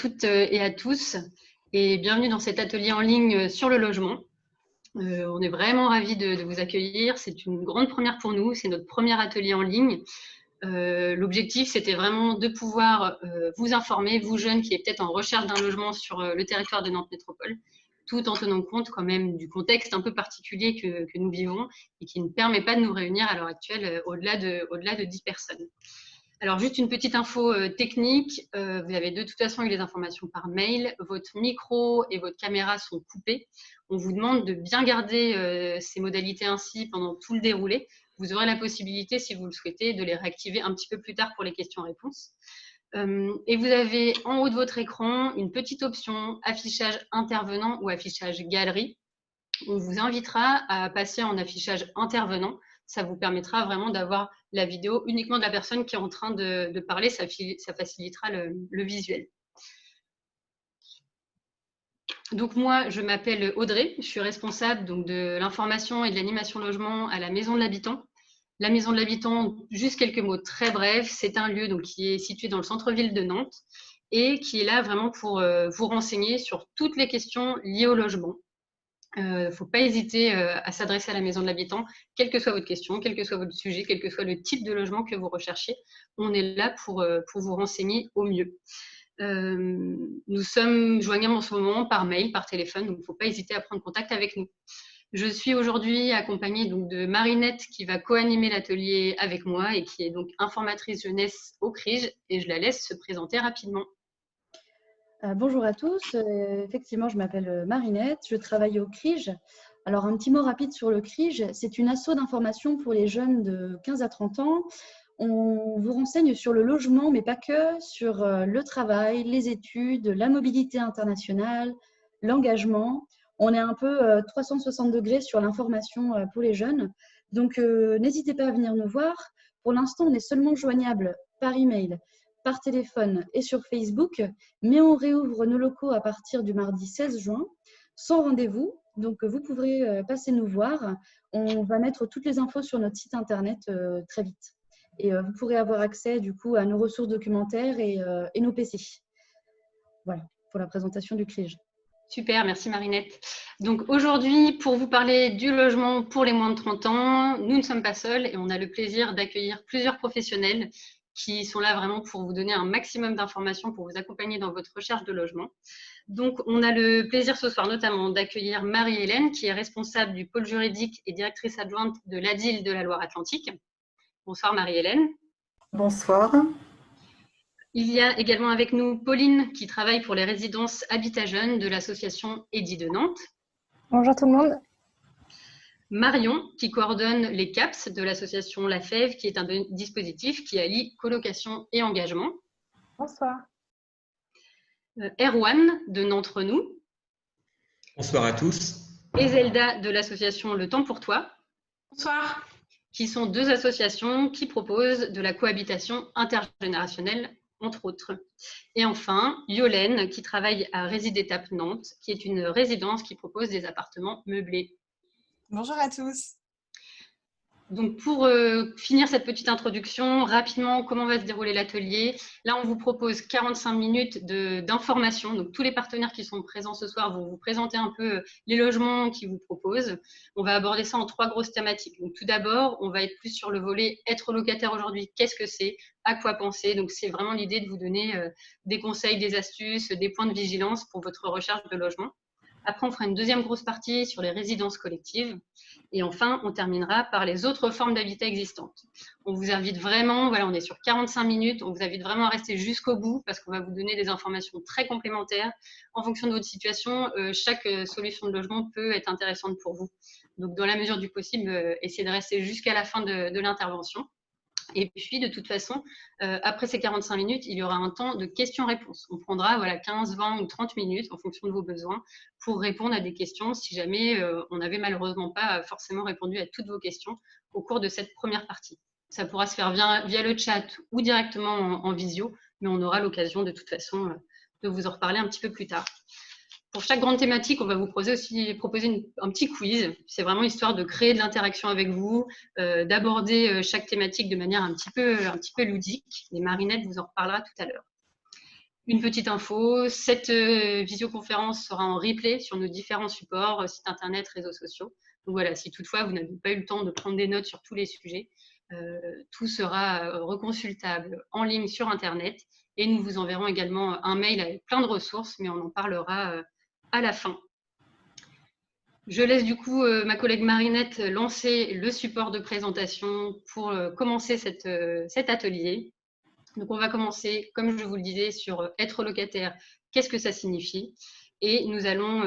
toutes et à tous et bienvenue dans cet atelier en ligne sur le logement. On est vraiment ravis de vous accueillir. C'est une grande première pour nous. C'est notre premier atelier en ligne. L'objectif, c'était vraiment de pouvoir vous informer, vous jeunes qui êtes peut-être en recherche d'un logement sur le territoire de Nantes Métropole, tout en tenant compte quand même du contexte un peu particulier que nous vivons et qui ne permet pas de nous réunir à l'heure actuelle au-delà de 10 personnes. Alors, juste une petite info technique. Vous avez de toute façon eu les informations par mail. Votre micro et votre caméra sont coupés. On vous demande de bien garder ces modalités ainsi pendant tout le déroulé. Vous aurez la possibilité, si vous le souhaitez, de les réactiver un petit peu plus tard pour les questions-réponses. Et vous avez en haut de votre écran une petite option affichage intervenant ou affichage galerie. On vous invitera à passer en affichage intervenant. Ça vous permettra vraiment d'avoir la vidéo uniquement de la personne qui est en train de parler. Ça facilitera le visuel. Donc moi, je m'appelle Audrey. Je suis responsable donc, de l'information et de l'animation logement à la Maison de l'Habitant. La Maison de l'Habitant, juste quelques mots très brefs, c'est un lieu donc, qui est situé dans le centre-ville de Nantes et qui est là vraiment pour vous renseigner sur toutes les questions liées au logement. Il ne faut pas hésiter à s'adresser à la Maison de l'Habitant, quelle que soit votre question, quel que soit votre sujet, quel que soit le type de logement que vous recherchez. On est là pour vous renseigner au mieux. Nous sommes joignables en ce moment par mail, par téléphone, donc il ne faut pas hésiter à prendre contact avec nous. Je suis aujourd'hui accompagnée donc, de Marinette qui va co-animer l'atelier avec moi et qui est donc informatrice jeunesse au CRIJ et je la laisse se présenter rapidement. Bonjour à tous, effectivement je m'appelle Marinette, je travaille au CRIJ. Alors un petit mot rapide sur le CRIJ, c'est une asso d'information pour les jeunes de 15 à 30 ans. On vous renseigne sur le logement, mais pas que, sur le travail, les études, la mobilité internationale, l'engagement. On est un peu 360 degrés sur l'information pour les jeunes. Donc n'hésitez pas à venir nous voir. Pour l'instant, on est seulement joignable par email, par téléphone et sur Facebook, mais on réouvre nos locaux à partir du mardi 16 juin, sans rendez-vous. Donc, vous pourrez passer nous voir. On va mettre toutes les infos sur notre site internet très vite. Et vous pourrez avoir accès du coup à nos ressources documentaires et nos PC. Voilà, pour la présentation du CRIJ. Super, merci Marinette. Donc aujourd'hui, pour vous parler du logement pour les moins de 30 ans, nous ne sommes pas seuls et on a le plaisir d'accueillir plusieurs professionnels qui sont là vraiment pour vous donner un maximum d'informations, pour vous accompagner dans votre recherche de logement. Donc, on a le plaisir ce soir notamment d'accueillir Marie-Hélène, qui est responsable du pôle juridique et directrice adjointe de l'ADIL de la Loire-Atlantique. Bonsoir Marie-Hélène. Bonsoir. Il y a également avec nous Pauline, qui travaille pour les résidences Habitat Jeunes de l'association EDI de Nantes. Bonjour tout le monde. Marion, qui coordonne les CAPS de l'association La Fève, qui est un dispositif qui allie colocation et engagement. Bonsoir. Erwan, de Nantes Nous. Bonsoir à tous. Et Zelda, de l'association Le Temps pour Toi. Bonsoir. Qui sont deux associations qui proposent de la cohabitation intergénérationnelle, entre autres. Et enfin, Yolène, qui travaille à Résidétape Nantes, qui est une résidence qui propose des appartements meublés. Bonjour à tous. Donc, pour finir cette petite introduction, rapidement, comment va se dérouler l'atelier? Là, on vous propose 45 minutes d'information. Donc, tous les partenaires qui sont présents ce soir vont vous présenter un peu les logements qu'ils vous proposent. On va aborder ça en 3 grosses thématiques. Donc, tout d'abord, on va être plus sur le volet être locataire aujourd'hui. Qu'est-ce que c'est? À quoi penser? Donc, c'est vraiment l'idée de vous donner des conseils, des astuces, des points de vigilance pour votre recherche de logement. Après, on fera une deuxième grosse partie sur les résidences collectives. Et enfin, on terminera par les autres formes d'habitat existantes. On vous invite vraiment, voilà, on est sur 45 minutes, on vous invite vraiment à rester jusqu'au bout parce qu'on va vous donner des informations très complémentaires. En fonction de votre situation, chaque solution de logement peut être intéressante pour vous. Donc, dans la mesure du possible, essayez de rester jusqu'à la fin de l'intervention. Et puis, de toute façon, après ces 45 minutes, il y aura un temps de questions-réponses. On prendra voilà, 15, 20 ou 30 minutes en fonction de vos besoins pour répondre à des questions si jamais on n'avait malheureusement pas forcément répondu à toutes vos questions au cours de cette première partie. Ça pourra se faire via le chat ou directement en visio, mais on aura l'occasion de toute façon de vous en reparler un petit peu plus tard. Pour chaque grande thématique, on va vous proposer un petit quiz. C'est vraiment histoire de créer de l'interaction avec vous, d'aborder chaque thématique de manière un petit peu ludique. Et Marinette vous en reparlera tout à l'heure. une petite info, cette visioconférence sera en replay sur nos différents supports, sites internet, réseaux sociaux. Donc voilà, si toutefois vous n'avez pas eu le temps de prendre des notes sur tous les sujets, tout sera reconsultable en ligne sur internet et nous vous enverrons également un mail avec plein de ressources, mais on en parlera à la fin. Je laisse du coup ma collègue Marinette lancer le support de présentation pour commencer cet atelier. Donc, on va commencer, comme je vous le disais, sur être locataire, qu'est-ce que ça signifie? Et nous allons,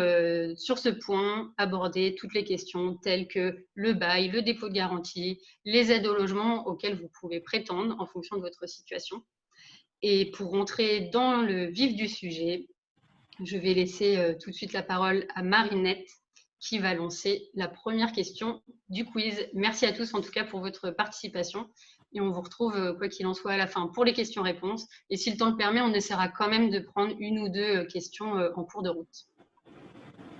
sur ce point, aborder toutes les questions telles que le bail, le dépôt de garantie, les aides au logement auxquelles vous pouvez prétendre en fonction de votre situation. Et pour rentrer dans le vif du sujet, je vais laisser tout de suite la parole à Marinette qui va lancer la première question du quiz. Merci à tous en tout cas pour votre participation. Et on vous retrouve, quoi qu'il en soit, à la fin pour les questions-réponses. Et si le temps le permet, on essaiera quand même de prendre une ou deux questions en cours de route.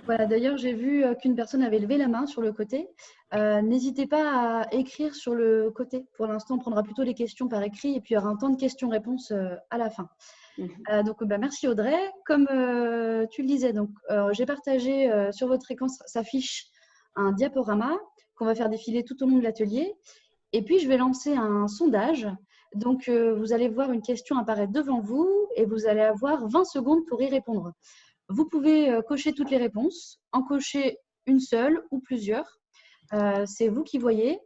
Voilà, d'ailleurs, j'ai vu qu'une personne avait levé la main sur le côté. N'hésitez pas à écrire sur le côté. Pour l'instant, on prendra plutôt les questions par écrit et puis il y aura un temps de questions-réponses à la fin. Donc, merci Audrey. Comme tu le disais, j'ai partagé sur votre écran s'affiche un diaporama qu'on va faire défiler tout au long de l'atelier. Et puis, je vais lancer un sondage. Donc, vous allez voir une question apparaître devant vous et vous allez avoir 20 secondes pour y répondre. Vous pouvez cocher toutes les réponses, en cocher une seule ou plusieurs. C'est vous qui voyez.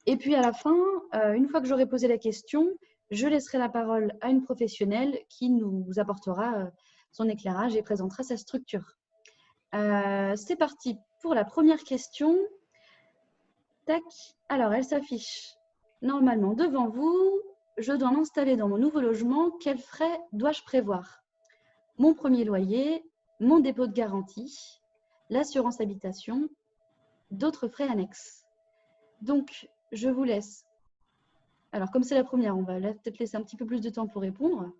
Et puis, à la fin, une fois que j'aurai posé la question, je laisserai la parole à une professionnelle qui nous apportera son éclairage et présentera sa structure. C'est parti pour la première question. Tac. Alors, elle s'affiche normalement devant vous. Je dois m'installer dans mon nouveau logement. Quels frais dois-je prévoir? Mon premier loyer, mon dépôt de garantie, l'assurance habitation, d'autres frais annexes. Donc, je vous laisse. Alors, comme c'est la première, on va peut-être laisser un petit peu plus de temps pour répondre.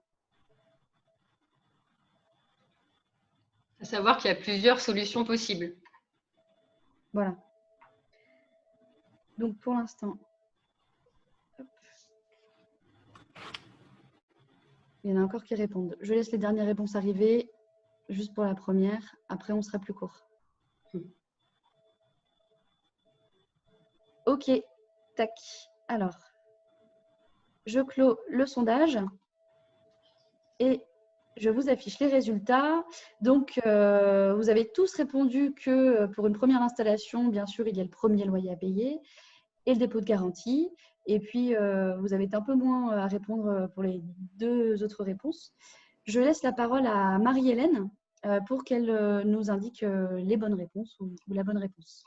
Il faut savoir qu'il y a plusieurs solutions possibles. Voilà. Donc, pour l'instant, il y en a encore qui répondent. Je laisse les dernières réponses arriver, juste pour la première. Après, on sera plus court. OK. Tac. Alors, je clôt le sondage et je vous affiche les résultats. Donc, vous avez tous répondu que pour une première installation, bien sûr, il y a le premier loyer à payer et le dépôt de garantie. Et puis, vous avez un peu moins à répondre pour les deux autres réponses. Je laisse la parole à Marie-Hélène pour qu'elle nous indique les bonnes réponses ou la bonne réponse.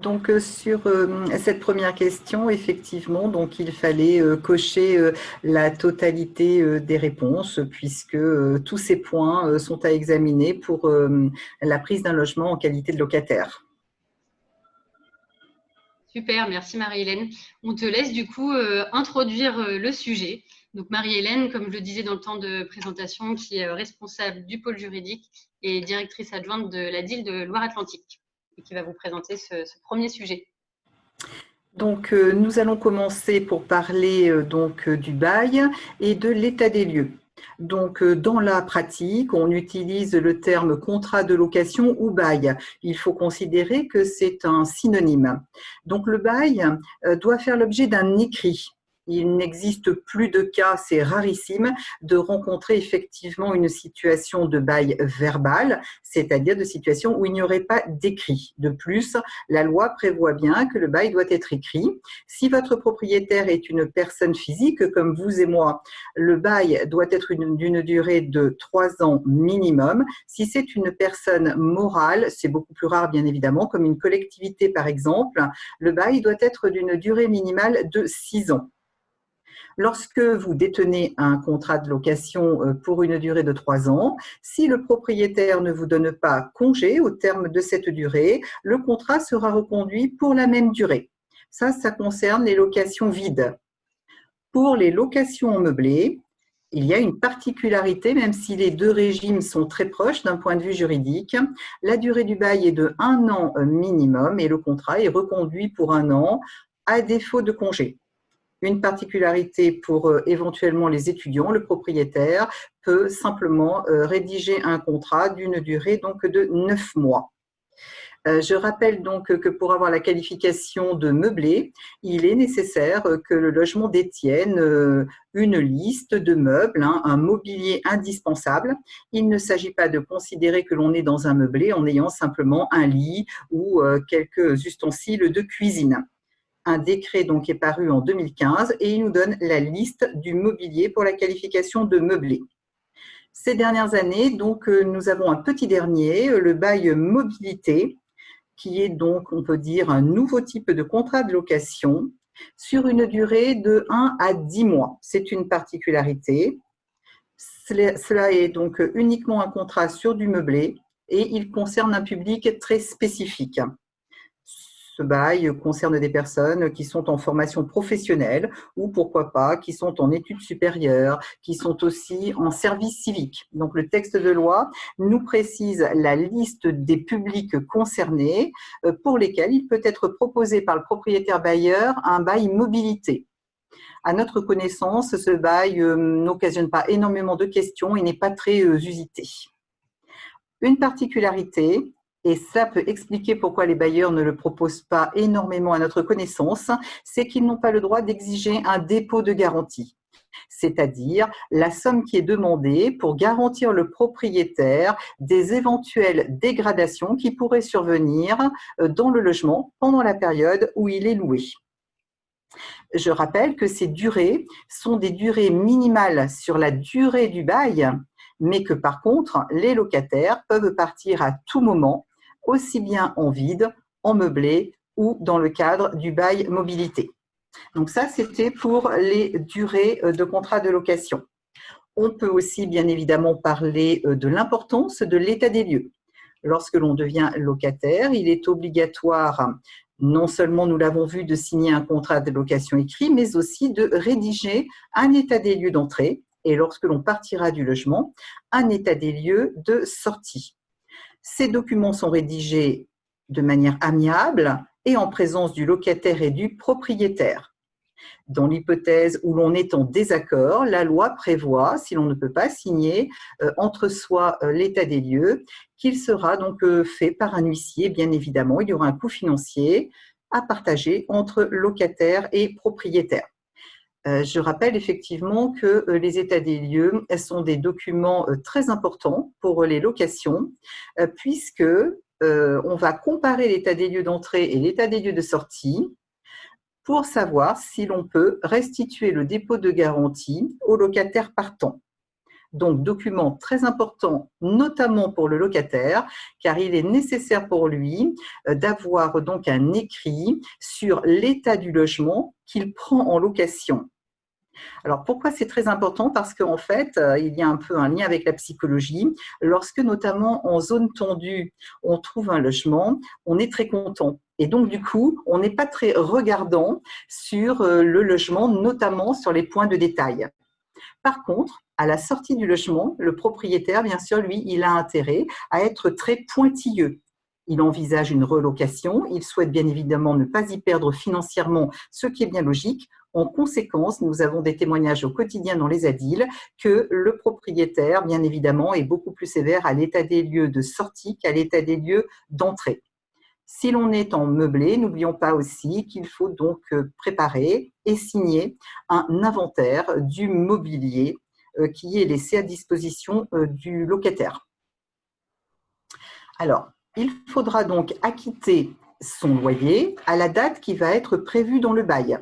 Donc, sur cette première question, effectivement, donc, il fallait cocher la totalité des réponses puisque tous ces points sont à examiner pour la prise d'un logement en qualité de locataire. Super, merci Marie-Hélène. On te laisse du coup introduire le sujet. Donc Marie-Hélène, comme je le disais dans le temps de présentation, qui est responsable du pôle juridique et directrice adjointe de la DIL de Loire-Atlantique et qui va vous présenter ce premier sujet. Donc, nous allons commencer pour parler du bail et de l'état des lieux. Donc, dans la pratique, on utilise le terme contrat de location ou bail. Il faut considérer que c'est un synonyme. Donc, le bail doit faire l'objet d'un écrit. Il n'existe plus de cas, c'est rarissime, de rencontrer effectivement une situation de bail verbal, c'est-à-dire de situation où il n'y aurait pas d'écrit. De plus, la loi prévoit bien que le bail doit être écrit. Si votre propriétaire est une personne physique, comme vous et moi, le bail doit être d'une durée de 3 ans minimum. Si c'est une personne morale, c'est beaucoup plus rare bien évidemment, comme une collectivité par exemple, le bail doit être d'une durée minimale de 6 ans. Lorsque vous détenez un contrat de location pour une durée de 3 ans, si le propriétaire ne vous donne pas congé au terme de cette durée, le contrat sera reconduit pour la même durée. Ça concerne les locations vides. Pour les locations meublées, il y a une particularité, même si les deux régimes sont très proches d'un point de vue juridique. La durée du bail est de 1 an minimum et le contrat est reconduit pour 1 an à défaut de congé. Une particularité pour éventuellement les étudiants, le propriétaire peut simplement rédiger un contrat d'une durée donc de 9 mois. Je rappelle donc que pour avoir la qualification de meublé, il est nécessaire que le logement détienne une liste de meubles, un mobilier indispensable. Il ne s'agit pas de considérer que l'on est dans un meublé en ayant simplement un lit ou quelques ustensiles de cuisine. Un décret donc est paru en 2015 et il nous donne la liste du mobilier pour la qualification de meublé. Ces dernières années, donc, nous avons un petit dernier, le bail mobilité, qui est donc, on peut dire, un nouveau type de contrat de location sur une durée de 1 à 10 mois. C'est une particularité. Cela est donc uniquement un contrat sur du meublé et il concerne un public très spécifique. Ce bail concerne des personnes qui sont en formation professionnelle ou pourquoi pas, qui sont en études supérieures, qui sont aussi en service civique. Donc le texte de loi nous précise la liste des publics concernés pour lesquels il peut être proposé par le propriétaire bailleur un bail mobilité. À notre connaissance, ce bail n'occasionne pas énormément de questions et n'est pas très usité. Une particularité, et cela peut expliquer pourquoi les bailleurs ne le proposent pas énormément à notre connaissance, c'est qu'ils n'ont pas le droit d'exiger un dépôt de garantie, c'est-à-dire la somme qui est demandée pour garantir le propriétaire des éventuelles dégradations qui pourraient survenir dans le logement pendant la période où il est loué. Je rappelle que ces durées sont des durées minimales sur la durée du bail, mais que par contre, les locataires peuvent partir à tout moment, aussi bien en vide, en meublé ou dans le cadre du bail mobilité. Donc ça, c'était pour les durées de contrat de location. On peut aussi bien évidemment parler de l'importance de l'état des lieux. Lorsque l'on devient locataire, il est obligatoire, non seulement, nous l'avons vu, de signer un contrat de location écrit, mais aussi de rédiger un état des lieux d'entrée et lorsque l'on partira du logement, un état des lieux de sortie. Ces documents sont rédigés de manière amiable et en présence du locataire et du propriétaire. Dans l'hypothèse où l'on est en désaccord, la loi prévoit, si l'on ne peut pas signer entre soi l'état des lieux, qu'il sera donc fait par un huissier, bien évidemment. Il y aura un coût financier à partager entre locataire et propriétaire. Je rappelle effectivement que les états des lieux sont des documents très importants pour les locations, puisque on va comparer l'état des lieux d'entrée et l'état des lieux de sortie pour savoir si l'on peut restituer le dépôt de garantie au locataire partant. Donc, document très important, notamment pour le locataire, car il est nécessaire pour lui d'avoir donc un écrit sur l'état du logement qu'il prend en location. Alors, pourquoi c'est très important? Parce qu'en fait, il y a un peu un lien avec la psychologie. Lorsque, notamment en zone tendue, on trouve un logement, on est très content. Et donc, du coup, on n'est pas très regardant sur le logement, notamment sur les points de détail. Par contre, à la sortie du logement, le propriétaire, bien sûr, lui, il a intérêt à être très pointilleux. Il envisage une relocation, il souhaite bien évidemment ne pas y perdre financièrement, ce qui est bien logique. En conséquence, nous avons des témoignages au quotidien dans les ADIL que le propriétaire, bien évidemment, est beaucoup plus sévère à l'état des lieux de sortie qu'à l'état des lieux d'entrée. Si l'on est en meublé, n'oublions pas aussi qu'il faut donc préparer et signer un inventaire du mobilier qui est laissé à disposition du locataire. Alors, il faudra donc acquitter son loyer à la date qui va être prévue dans le bail.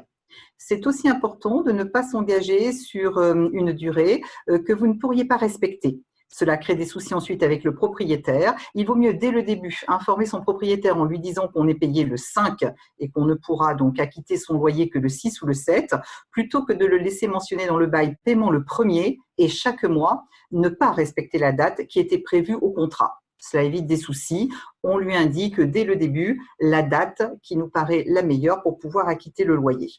C'est aussi important de ne pas s'engager sur une durée que vous ne pourriez pas respecter. Cela crée des soucis ensuite avec le propriétaire. Il vaut mieux dès le début informer son propriétaire en lui disant qu'on est payé le 5 et qu'on ne pourra donc acquitter son loyer que le 6 ou le 7, plutôt que de le laisser mentionner dans le bail paiement le 1er et chaque mois ne pas respecter la date qui était prévue au contrat. Cela évite des soucis. On lui indique dès le début la date qui nous paraît la meilleure pour pouvoir acquitter le loyer.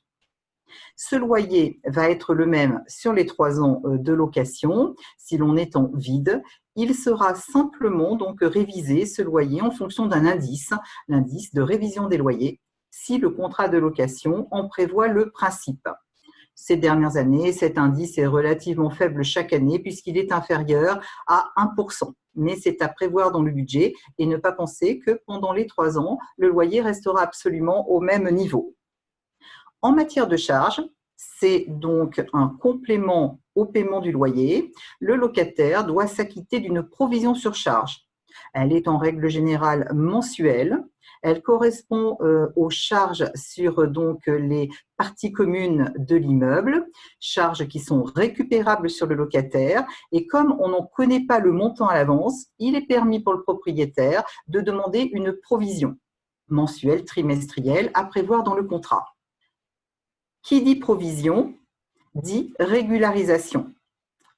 Ce loyer va être le même sur les 3 ans de location. Si l'on est en vide, il sera simplement donc révisé, ce loyer, en fonction d'un indice, l'indice de révision des loyers, si le contrat de location en prévoit le principe. Ces dernières années, cet indice est relativement faible chaque année puisqu'il est inférieur à 1%. Mais c'est à prévoir dans le budget et ne pas penser que pendant les 3 ans, le loyer restera absolument au même niveau. En matière de charges, c'est donc un complément au paiement du loyer. Le locataire doit s'acquitter d'une provision sur charge. Elle est en règle générale mensuelle. Elle correspond aux charges sur donc les parties communes de l'immeuble, charges qui sont récupérables sur le locataire. Et comme on n'en connaît pas le montant à l'avance, il est permis pour le propriétaire de demander une provision mensuelle, trimestrielle, à prévoir dans le contrat. Qui dit provision dit régularisation.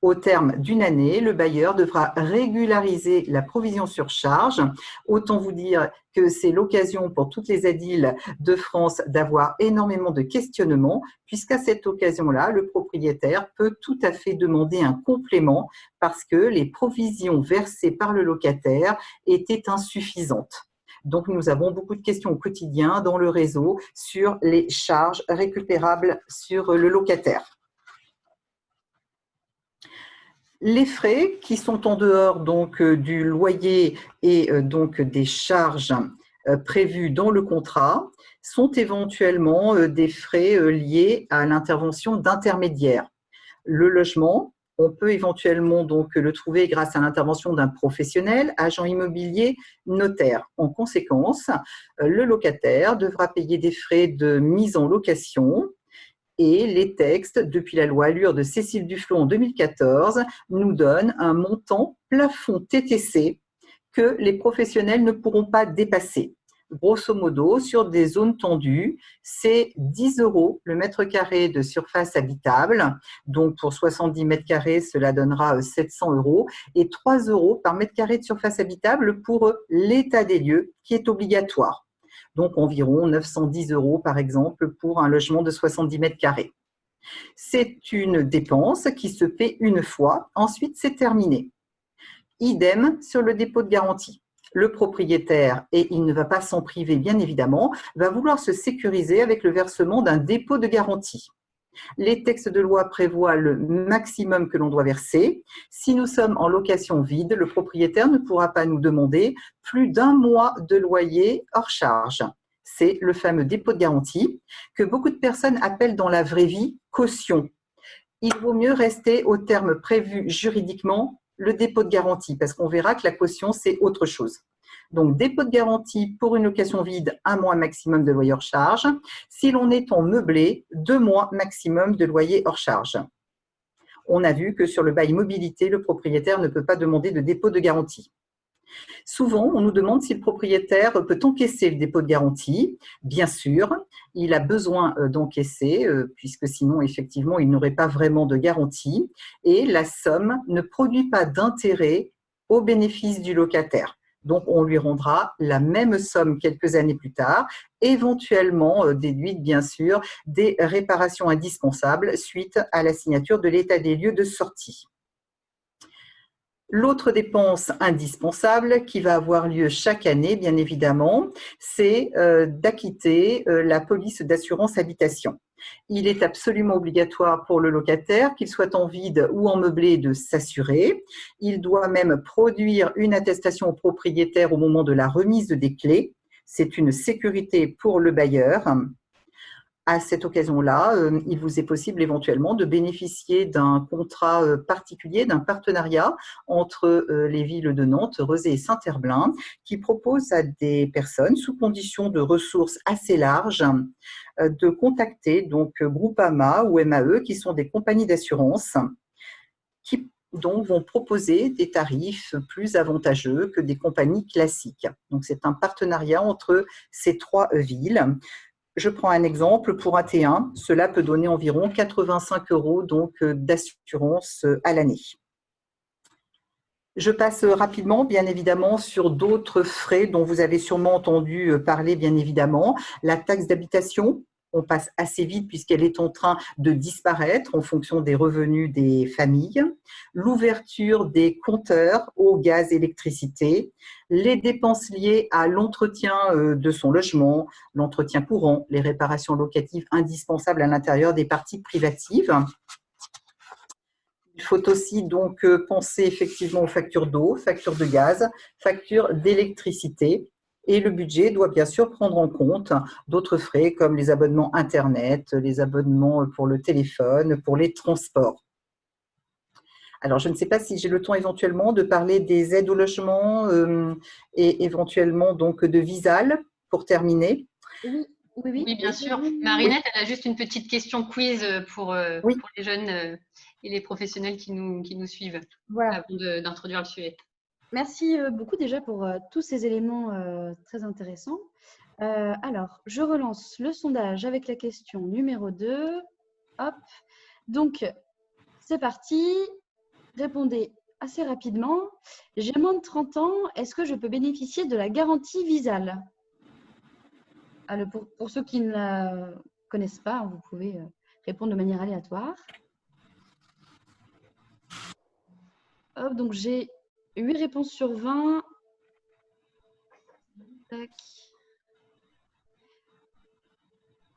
Au terme d'une année, le bailleur devra régulariser la provision sur charge. Autant vous dire que c'est l'occasion pour toutes les ADIL de France d'avoir énormément de questionnements, puisqu'à cette occasion-là, le propriétaire peut tout à fait demander un complément parce que les provisions versées par le locataire étaient insuffisantes. Donc, nous avons beaucoup de questions au quotidien dans le réseau sur les charges récupérables sur le locataire. Les frais qui sont en dehors donc du loyer et donc des charges prévues dans le contrat sont éventuellement des frais liés à l'intervention d'intermédiaires. Le logement, on peut éventuellement donc le trouver grâce à l'intervention d'un professionnel, agent immobilier, notaire. En conséquence, le locataire devra payer des frais de mise en location. Et les textes, depuis la loi Allure de Cécile Duflot en 2014, nous donnent un montant plafond TTC que les professionnels ne pourront pas dépasser. Grosso modo, sur des zones tendues, c'est 10 € le mètre carré de surface habitable. Donc, pour 70 mètres carrés, cela donnera 700 €, et 3 € par mètre carré de surface habitable pour l'état des lieux qui est obligatoire. Donc environ 910 € par exemple pour un logement de 70 mètres carrés. C'est une dépense qui se paie une fois, ensuite c'est terminé. Idem sur le dépôt de garantie. Le propriétaire, et il ne va pas s'en priver bien évidemment, va vouloir se sécuriser avec le versement d'un dépôt de garantie. Les textes de loi prévoient le maximum que l'on doit verser. Si nous sommes en location vide, le propriétaire ne pourra pas nous demander plus d'1 mois de loyer hors charge. C'est le fameux dépôt de garantie que beaucoup de personnes appellent dans la vraie vie caution. Il vaut mieux rester au terme prévu juridiquement, le dépôt de garantie, parce qu'on verra que la caution, c'est autre chose. Donc, dépôt de garantie pour une location vide, 1 mois maximum de loyer hors charge. Si l'on est en meublé, 2 mois maximum de loyer hors charge. On a vu que sur le bail mobilité, le propriétaire ne peut pas demander de dépôt de garantie. Souvent, on nous demande si le propriétaire peut encaisser le dépôt de garantie. Bien sûr, il a besoin d'encaisser, puisque sinon, effectivement, il n'aurait pas vraiment de garantie. Et la somme ne produit pas d'intérêt au bénéfice du locataire. Donc, on lui rendra la même somme quelques années plus tard, éventuellement déduite, bien sûr, des réparations indispensables suite à la signature de l'état des lieux de sortie. L'autre dépense indispensable qui va avoir lieu chaque année, bien évidemment, c'est d'acquitter la police d'assurance habitation. Il est absolument obligatoire pour le locataire, qu'il soit en vide ou en meublé, de s'assurer. Il doit même produire une attestation au propriétaire au moment de la remise des clés. C'est une sécurité pour le bailleur. À cette occasion-là, il vous est possible éventuellement de bénéficier d'un contrat particulier, d'un partenariat entre les villes de Nantes, Rezé et Saint-Herblain, qui propose à des personnes, sous condition de ressources assez larges, de contacter donc Groupama ou MAE, qui sont des compagnies d'assurance, qui donc vont proposer des tarifs plus avantageux que des compagnies classiques. Donc c'est un partenariat entre ces 3 villes. Je prends un exemple, pour un T1, cela peut donner environ 85 € donc d'assurance à l'année. Je passe rapidement, bien évidemment, sur d'autres frais dont vous avez sûrement entendu parler, bien évidemment. La taxe d'habitation, on passe assez vite puisqu'elle est en train de disparaître en fonction des revenus des familles, l'ouverture des compteurs eau, gaz, électricité, les dépenses liées à l'entretien de son logement, l'entretien courant, les réparations locatives indispensables à l'intérieur des parties privatives. Il faut aussi donc penser effectivement aux factures d'eau, factures de gaz, factures d'électricité. Et le budget doit bien sûr prendre en compte d'autres frais comme les abonnements Internet, les abonnements pour le téléphone, pour les transports. Alors, je ne sais pas si j'ai le temps éventuellement de parler des aides au logement et éventuellement donc de Visale pour terminer. Oui, bien sûr. Marinette, elle a juste une petite question quiz pour les jeunes et les professionnels qui nous suivent Voilà. avant d'introduire le sujet. Merci beaucoup déjà pour tous ces éléments très intéressants. Alors, je relance le sondage avec la question numéro 2. Hop. Donc, c'est parti. Répondez assez rapidement. J'ai moins de 30 ans. Est-ce que je peux bénéficier de la garantie Visale? Alors, pour ceux qui ne la connaissent pas, vous pouvez répondre de manière aléatoire. Hop, donc j'ai 8 réponses sur 20. Tac.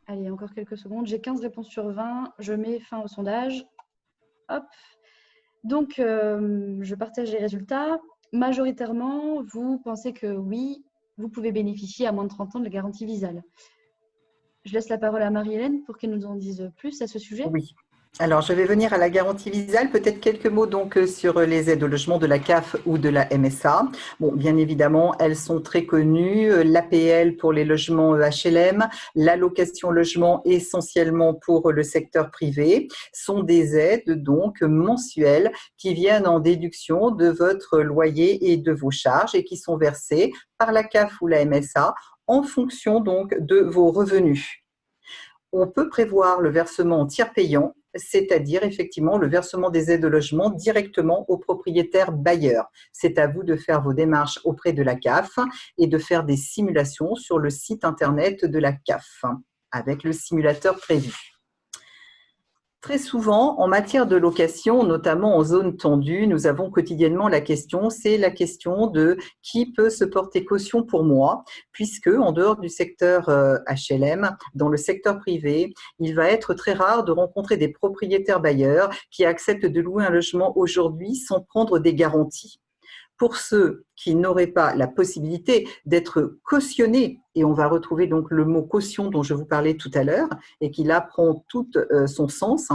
Allez, encore quelques secondes. J'ai 15 réponses sur 20. Je mets fin au sondage. Hop. Donc, je partage les résultats. Majoritairement, vous pensez que oui, vous pouvez bénéficier à moins de 30 ans de la garantie Visale. Je laisse la parole à Marie-Hélène pour qu'elle nous en dise plus à ce sujet. Oui. Alors, je vais venir à la garantie Visale. Peut-être quelques mots donc sur les aides au logement de la CAF ou de la MSA. Bon, bien évidemment, elles sont très connues. L'APL pour les logements HLM, l'allocation logement essentiellement pour le secteur privé, sont des aides donc mensuelles qui viennent en déduction de votre loyer et de vos charges et qui sont versées par la CAF ou la MSA en fonction donc de vos revenus. On peut prévoir le versement en tiers payant, c'est-à-dire effectivement le versement des aides au logement directement aux propriétaires bailleurs. C'est à vous de faire vos démarches auprès de la CAF et de faire des simulations sur le site internet de la CAF avec le simulateur prévu. Très souvent, en matière de location, notamment en zone tendue, nous avons quotidiennement la question, c'est la question de qui peut se porter caution pour moi, puisque en dehors du secteur HLM, dans le secteur privé, il va être très rare de rencontrer des propriétaires bailleurs qui acceptent de louer un logement aujourd'hui sans prendre des garanties. Pour ceux qui n'auraient pas la possibilité d'être cautionnés, et on va retrouver donc le mot caution dont je vous parlais tout à l'heure, et qui là prend tout son sens,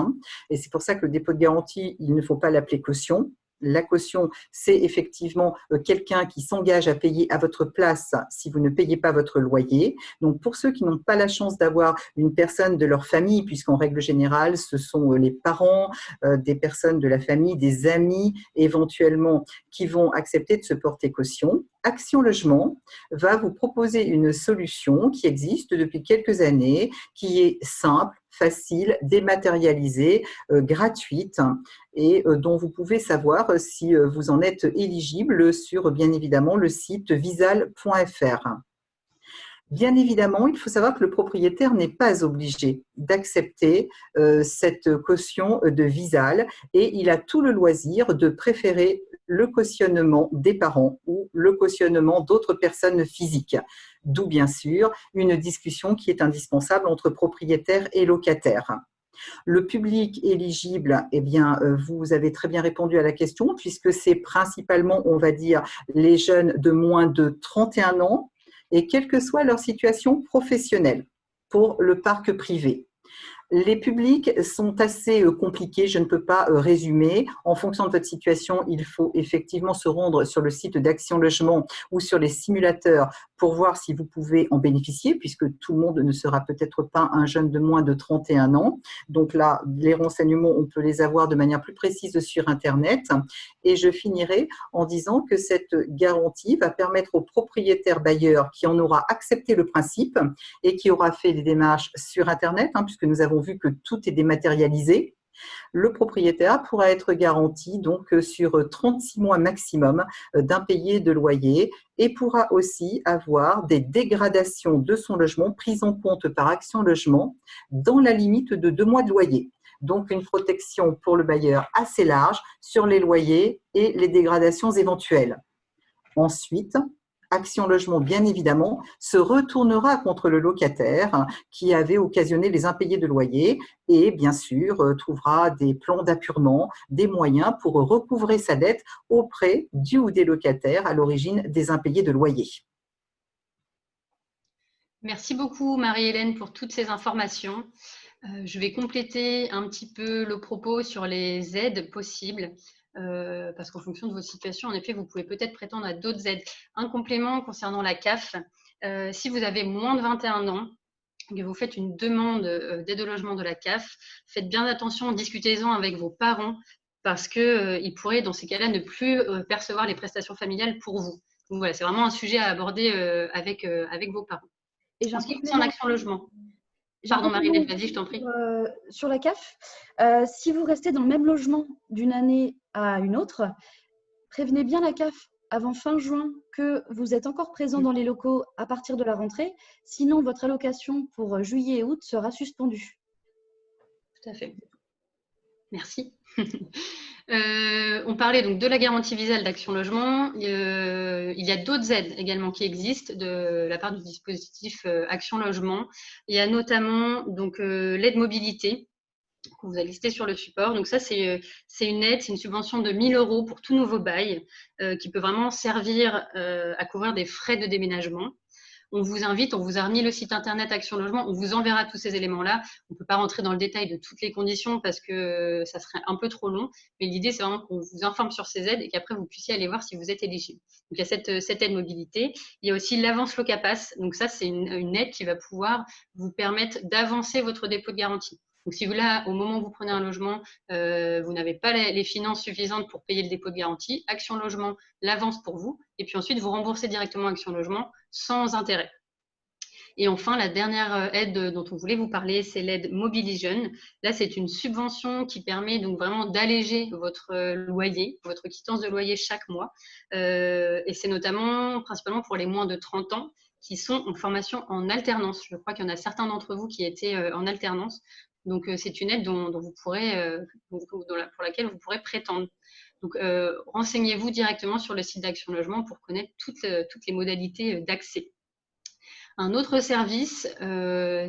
et c'est pour ça que le dépôt de garantie, il ne faut pas l'appeler caution. La caution, c'est effectivement quelqu'un qui s'engage à payer à votre place si vous ne payez pas votre loyer. Donc, pour ceux qui n'ont pas la chance d'avoir une personne de leur famille, puisqu'en règle générale, ce sont les parents, des personnes de la famille, des amis éventuellement qui vont accepter de se porter caution, Action Logement va vous proposer une solution qui existe depuis quelques années, qui est simple, facile, dématérialisée, gratuite et dont vous pouvez savoir si vous en êtes éligible sur, bien évidemment, le site visale.fr. Bien évidemment, il faut savoir que le propriétaire n'est pas obligé d'accepter cette caution de Visale et il a tout le loisir de préférer le cautionnement des parents ou le cautionnement d'autres personnes physiques. D'où bien sûr une discussion qui est indispensable entre propriétaire et locataire. Le public éligible, eh bien, vous avez très bien répondu à la question puisque c'est principalement, on va dire, les jeunes de moins de 31 ans et quelle que soit leur situation professionnelle pour le parc privé. Les publics sont assez compliqués, je ne peux pas résumer. En fonction de votre situation, il faut effectivement se rendre sur le site d'Action Logement ou sur les simulateurs pour voir si vous pouvez en bénéficier, puisque tout le monde ne sera peut-être pas un jeune de moins de 31 ans. Donc là, les renseignements, on peut les avoir de manière plus précise sur Internet. Et je finirai en disant que cette garantie va permettre au propriétaire bailleur qui en aura accepté le principe et qui aura fait des démarches sur Internet, puisque nous avons vu que tout est dématérialisé, Le propriétaire pourra être garanti donc sur 36 mois maximum d'impayés de loyer et pourra aussi avoir des dégradations de son logement prises en compte par Action Logement dans la limite de 2 mois de loyer. Donc, une protection pour le bailleur assez large sur les loyers et les dégradations éventuelles. Ensuite, Action Logement, bien évidemment, se retournera contre le locataire qui avait occasionné les impayés de loyer et, bien sûr, trouvera des plans d'appurement, des moyens pour recouvrer sa dette auprès du ou des locataires à l'origine des impayés de loyer. Merci beaucoup, Marie-Hélène, pour toutes ces informations. Je vais compléter un petit peu le propos sur les aides possibles, parce qu'en fonction de vos situations, en effet, vous pouvez peut-être prétendre à d'autres aides. Un complément concernant la CAF, si vous avez moins de 21 ans, que vous faites une demande d'aide au logement de la CAF, faites bien attention, discutez-en avec vos parents, parce qu'ils pourraient, dans ces cas-là, ne plus percevoir les prestations familiales pour vous. Donc voilà, c'est vraiment un sujet à aborder avec vos parents. Et en ce qui concerne Action Logement. Pardon, Marie-Hélène, vas-y, je t'en prie. Sur la CAF, si vous restez dans le même logement d'une année à une autre, prévenez bien la CAF avant fin juin que vous êtes encore présent dans les locaux à partir de la rentrée. Sinon, votre allocation pour juillet et août sera suspendue. Tout à fait. Merci. On parlait donc de la garantie visale d'Action Logement. Il y a d'autres aides également qui existent de la part du dispositif Action Logement. Il y a notamment donc l'aide mobilité que vous avez listée sur le support. Donc ça, c'est une aide, c'est une subvention de 1 000 € pour tout nouveau bail qui peut vraiment servir à couvrir des frais de déménagement. On vous invite, on vous a remis le site internet Action Logement, on vous enverra tous ces éléments-là. On ne peut pas rentrer dans le détail de toutes les conditions parce que ça serait un peu trop long. Mais l'idée, c'est vraiment qu'on vous informe sur ces aides et qu'après, vous puissiez aller voir si vous êtes éligible. Donc, il y a cette aide mobilité. Il y a aussi l'avance Locapass. Donc, ça, c'est une aide qui va pouvoir vous permettre d'avancer votre dépôt de garantie. Donc, si vous, là, au moment où vous prenez un logement, vous n'avez pas les finances suffisantes pour payer le dépôt de garantie, Action Logement l'avance pour vous. Et puis ensuite, vous remboursez directement Action Logement sans intérêt. Et enfin, la dernière aide dont on voulait vous parler, c'est l'aide Mobilijeune. Là, c'est une subvention qui permet donc vraiment d'alléger votre loyer, votre quittance de loyer chaque mois. Et c'est notamment, principalement pour les moins de 30 ans qui sont en formation en alternance. Je crois qu'il y en a certains d'entre vous qui étaient en alternance. Donc, c'est une aide dont vous pourrez, pour laquelle vous pourrez prétendre. Donc, renseignez-vous directement sur le site d'Action Logement pour connaître toutes les modalités d'accès. Un autre service,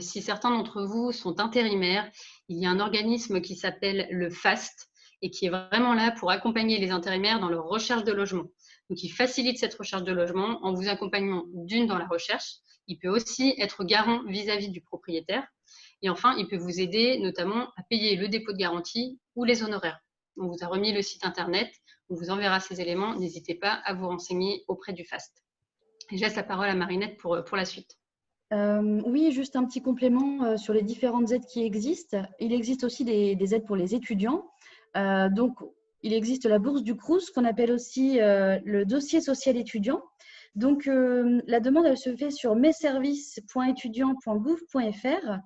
si certains d'entre vous sont intérimaires, il y a un organisme qui s'appelle le FAST et qui est vraiment là pour accompagner les intérimaires dans leur recherche de logement. Donc, il facilite cette recherche de logement en vous accompagnant d'une dans la recherche. Il peut aussi être garant vis-à-vis du propriétaire. Et enfin, il peut vous aider notamment à payer le dépôt de garantie ou les honoraires. On vous a remis le site internet, on vous enverra ces éléments. N'hésitez pas à vous renseigner auprès du FAST. Et je laisse la parole à Marinette pour la suite. Oui, juste un petit complément sur les différentes aides qui existent. Il existe aussi des aides pour les étudiants. Donc, il existe la bourse du Crous, qu'on appelle aussi le dossier social étudiant. Donc, la demande, elle se fait sur messervices.étudiants.gouv.fr.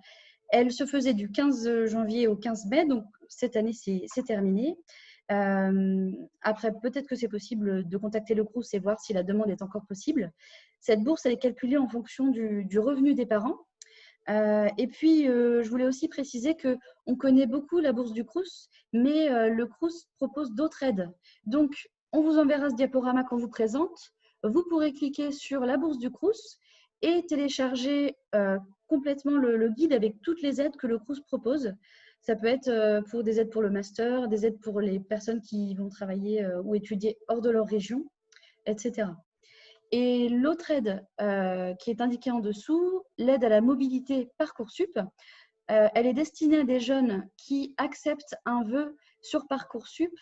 Elle se faisait du 15 janvier au 15 mai, donc cette année, c'est terminé. Après, peut-être que c'est possible de contacter le Crous et voir si la demande est encore possible. Cette bourse, elle est calculée en fonction du revenu des parents. Et puis, je voulais aussi préciser qu'on connaît beaucoup la bourse du Crous, mais le Crous propose d'autres aides. Donc, on vous enverra ce diaporama qu'on vous présente. Vous pourrez cliquer sur la bourse du Crous et télécharger complètement le guide avec toutes les aides que le Crous propose. Ça peut être pour des aides pour le master, des aides pour les personnes qui vont travailler ou étudier hors de leur région, etc. Et l'autre aide qui est indiquée en dessous, l'aide à la mobilité Parcoursup, elle est destinée à des jeunes qui acceptent un vœu sur Parcoursup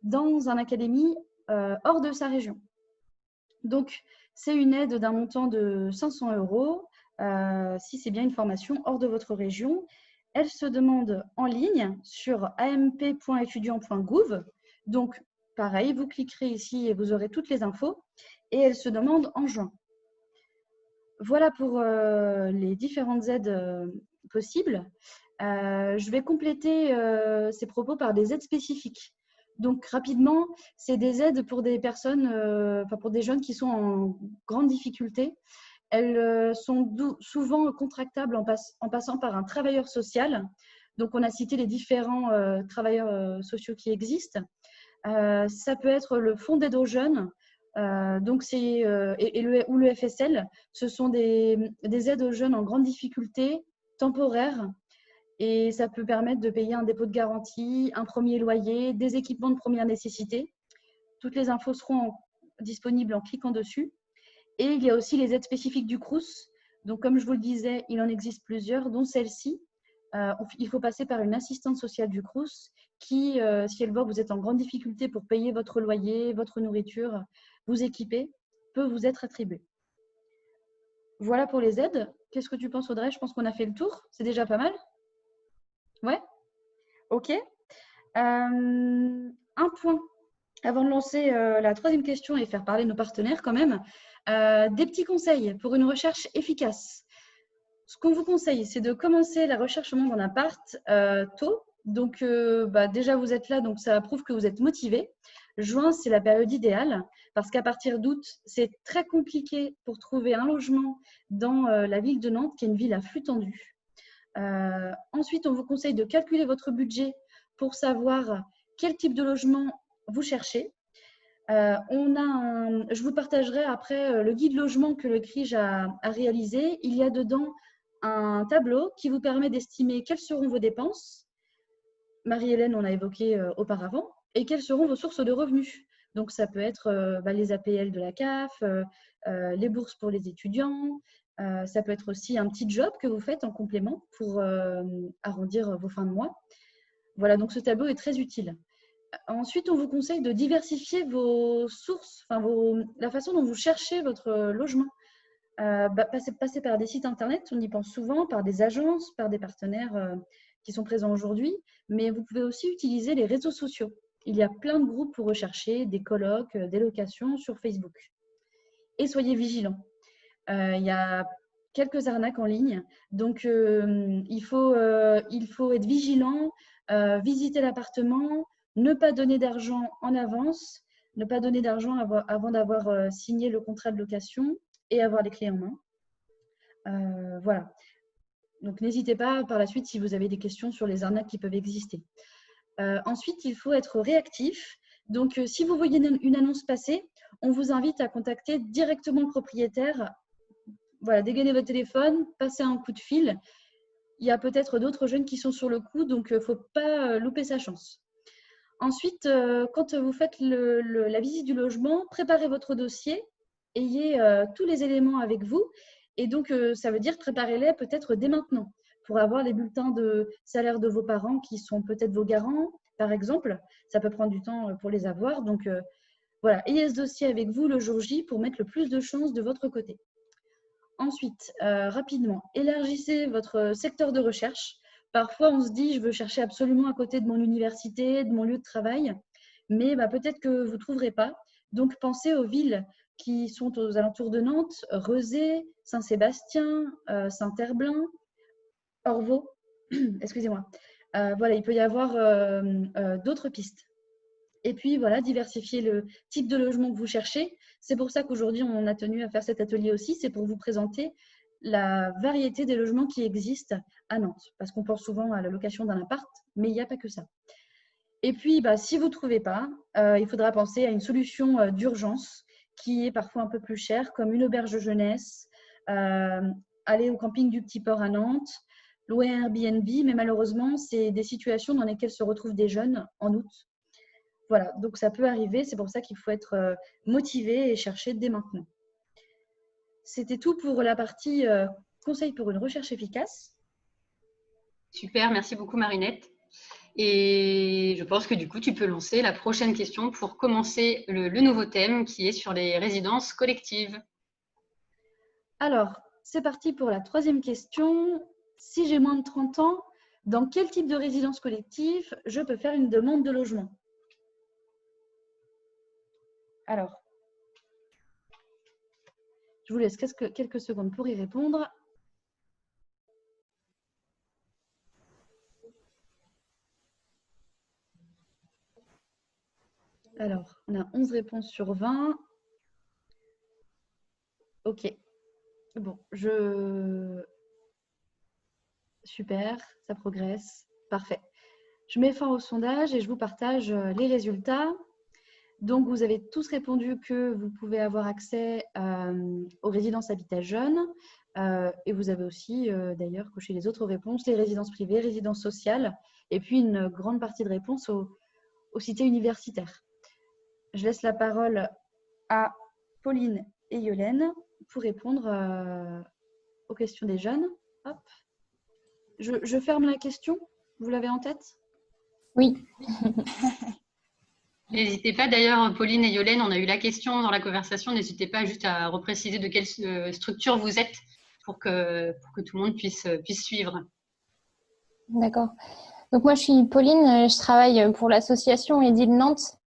dans une académie hors de sa région. Donc, c'est une aide d'un montant de 500 € si c'est bien une formation hors de votre région. Elle se demande en ligne sur amp.étudiant.gouv. Donc, pareil, vous cliquerez ici et vous aurez toutes les infos. Et elle se demande en juin. Voilà pour les différentes aides possibles. Je vais compléter ces propos par des aides spécifiques. Donc, rapidement, c'est des aides pour des personnes, pour des jeunes qui sont en grande difficulté. Elles sont souvent contractables en passant par un travailleur social. Donc, on a cité les différents travailleurs sociaux qui existent. Ça peut être le Fonds d'aide aux jeunes, ou le FSL. Ce sont des aides aux jeunes en grande difficulté, temporaires, et ça peut permettre de payer un dépôt de garantie, un premier loyer, des équipements de première nécessité. Toutes les infos seront disponibles en cliquant dessus. Et il y a aussi les aides spécifiques du Crous. Donc, comme je vous le disais, il en existe plusieurs, dont celle-ci. Il faut passer par une assistante sociale du Crous qui, si elle voit que vous êtes en grande difficulté pour payer votre loyer, votre nourriture, vous équiper, peut vous être attribuée. Voilà pour les aides. Qu'est-ce que tu penses, Audrey? Je pense qu'on a fait le tour. C'est déjà pas mal. Ouais? Ok. Un point avant de lancer la troisième question et faire parler nos partenaires quand même. Des petits conseils pour une recherche efficace. Ce qu'on vous conseille, c'est de commencer la recherche au monde en appart tôt. Donc, déjà, vous êtes là, donc ça prouve que vous êtes motivé. Juin, c'est la période idéale parce qu'à partir d'août, c'est très compliqué pour trouver un logement dans la ville de Nantes, qui est une ville à flux tendu. Ensuite, on vous conseille de calculer votre budget pour savoir quel type de logement vous cherchez. Je vous partagerai après le guide logement que le CRIJ a réalisé. Il y a dedans un tableau qui vous permet d'estimer quelles seront vos dépenses. Marie-Hélène, on a évoqué auparavant, et quelles seront vos sources de revenus. Donc, ça peut être les APL de la CAF, les bourses pour les étudiants. Ça peut être aussi un petit job que vous faites en complément pour arrondir vos fins de mois. Voilà, donc ce tableau est très utile. Ensuite, on vous conseille de diversifier vos sources, la façon dont vous cherchez votre logement. Passer par des sites internet, on y pense souvent, par des agences, par des partenaires qui sont présents aujourd'hui, mais vous pouvez aussi utiliser les réseaux sociaux. Il y a plein de groupes pour rechercher, des colloques, des locations sur Facebook. Et soyez vigilants. Il y a quelques arnaques en ligne, donc il faut être vigilant, visiter l'appartement, ne pas donner d'argent en avance, ne pas donner d'argent avant d'avoir signé le contrat de location et avoir les clés en main. Voilà. Donc, n'hésitez pas par la suite si vous avez des questions sur les arnaques qui peuvent exister. Ensuite, il faut être réactif. Donc, si vous voyez une annonce passer, on vous invite à contacter directement le propriétaire. Voilà, dégainez votre téléphone, passez un coup de fil. Il y a peut-être d'autres jeunes qui sont sur le coup, donc il ne faut pas louper sa chance. Ensuite, quand vous faites la visite du logement, préparez votre dossier, ayez tous les éléments avec vous. Et donc, ça veut dire préparez-les peut-être dès maintenant pour avoir les bulletins de salaire de vos parents qui sont peut-être vos garants, par exemple. Ça peut prendre du temps pour les avoir. Donc, voilà, ayez ce dossier avec vous le jour J pour mettre le plus de chances de votre côté. Ensuite, rapidement, élargissez votre secteur de recherche. Parfois, on se dit, je veux chercher absolument à côté de mon université, de mon lieu de travail, mais peut-être que vous ne trouverez pas. Donc, pensez aux villes qui sont aux alentours de Nantes, Rezé, Saint-Sébastien, Saint-Herblain, Orvaux, excusez-moi. Voilà, il peut y avoir d'autres pistes. Et puis, voilà, diversifier le type de logement que vous cherchez. C'est pour ça qu'aujourd'hui, on a tenu à faire cet atelier aussi. C'est pour vous présenter la variété des logements qui existent à Nantes. Parce qu'on pense souvent à la location d'un appart, mais il n'y a pas que ça. Et puis, si vous ne trouvez pas, il faudra penser à une solution d'urgence qui est parfois un peu plus chère, comme une auberge jeunesse, aller au camping du Petit Port à Nantes, louer un Airbnb. Mais malheureusement, c'est des situations dans lesquelles se retrouvent des jeunes en août. Voilà, donc ça peut arriver, c'est pour ça qu'il faut être motivé et chercher dès maintenant. C'était tout pour la partie conseil pour une recherche efficace. Super, merci beaucoup Marinette. Et je pense que du coup, tu peux lancer la prochaine question pour commencer le nouveau thème qui est sur les résidences collectives. Alors, c'est parti pour la troisième question. Si j'ai moins de 30 ans, dans quel type de résidence collective je peux faire une demande de logement ? Alors, je vous laisse quelques secondes pour y répondre. Alors, on a 11 réponses sur 20. Ok. Bon, super, ça progresse. Parfait. Je mets fin au sondage et je vous partage les résultats. Donc, vous avez tous répondu que vous pouvez avoir accès aux résidences Habitat Jeunes. Et vous avez aussi, d'ailleurs, coché les autres réponses, les résidences privées, résidences sociales, et puis une grande partie de réponses aux cités universitaires. Je laisse la parole à Pauline et Yolène pour répondre aux questions des jeunes. Hop. Je ferme la question. Vous l'avez en tête? Oui. N'hésitez pas, d'ailleurs, Pauline et Yolène, on a eu la question dans la conversation, n'hésitez pas juste à repréciser de quelle structure vous êtes pour que tout le monde puisse suivre. D'accord. Donc moi, je suis Pauline, je travaille pour l'association Édile Nantes.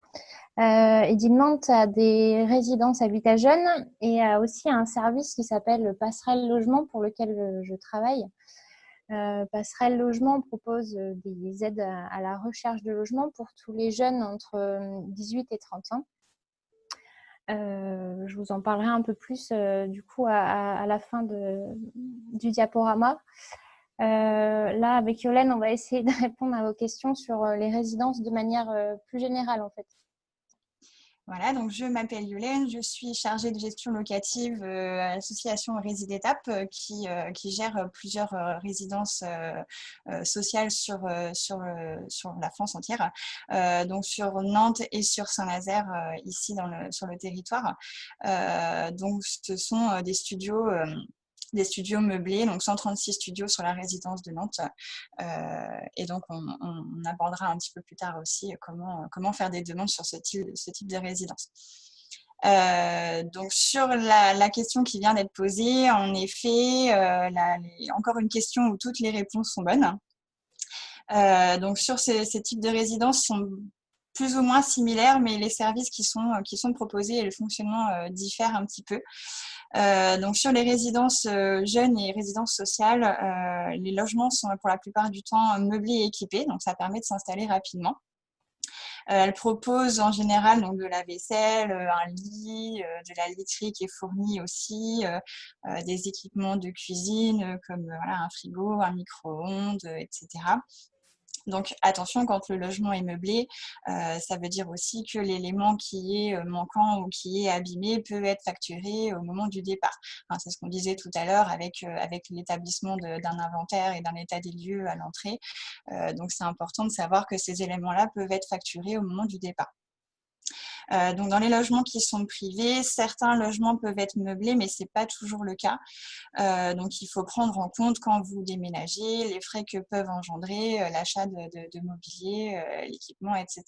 Édile Nantes a des résidences Habitat Jeunes et a aussi un service qui s'appelle Passerelle Logement pour lequel je travaille. Passerelle Logement propose des aides à la recherche de logement pour tous les jeunes entre 18 et 30 ans. Je vous en parlerai un peu plus du coup à la fin du diaporama. Là, avec Yolène, on va essayer de répondre à vos questions sur les résidences de manière plus générale en fait. Voilà, donc je m'appelle Yolène, je suis chargée de gestion locative à l'association Résidétape qui gère plusieurs résidences sociales sur la France entière, donc sur Nantes et sur Saint-Nazaire ici sur le territoire. Donc ce sont des studios meublés, donc 136 studios sur la résidence de Nantes. Et donc, on abordera un petit peu plus tard aussi comment faire des demandes sur ce type de résidence. Donc, sur la question qui vient d'être posée, en effet, encore une question où toutes les réponses sont bonnes. Donc, sur ces types de résidences sont plus ou moins similaires, mais les services qui sont proposés et le fonctionnement diffèrent un petit peu. Donc sur les résidences jeunes et résidences sociales, les logements sont pour la plupart du temps meublés et équipés, donc ça permet de s'installer rapidement. Elle propose en général donc, de la vaisselle, un lit, de la literie qui est fournie aussi, des équipements de cuisine comme un frigo, un micro-ondes, etc. Donc attention, quand le logement est meublé, ça veut dire aussi que l'élément qui est manquant ou qui est abîmé peut être facturé au moment du départ. Enfin, c'est ce qu'on disait tout à l'heure avec l'établissement d'un inventaire et d'un état des lieux à l'entrée. Donc c'est important de savoir que ces éléments-là peuvent être facturés au moment du départ. Donc dans les logements qui sont privés, certains logements peuvent être meublés, mais ce n'est pas toujours le cas. Donc il faut prendre en compte quand vous déménagez les frais que peuvent engendrer l'achat de mobilier, l'équipement, etc.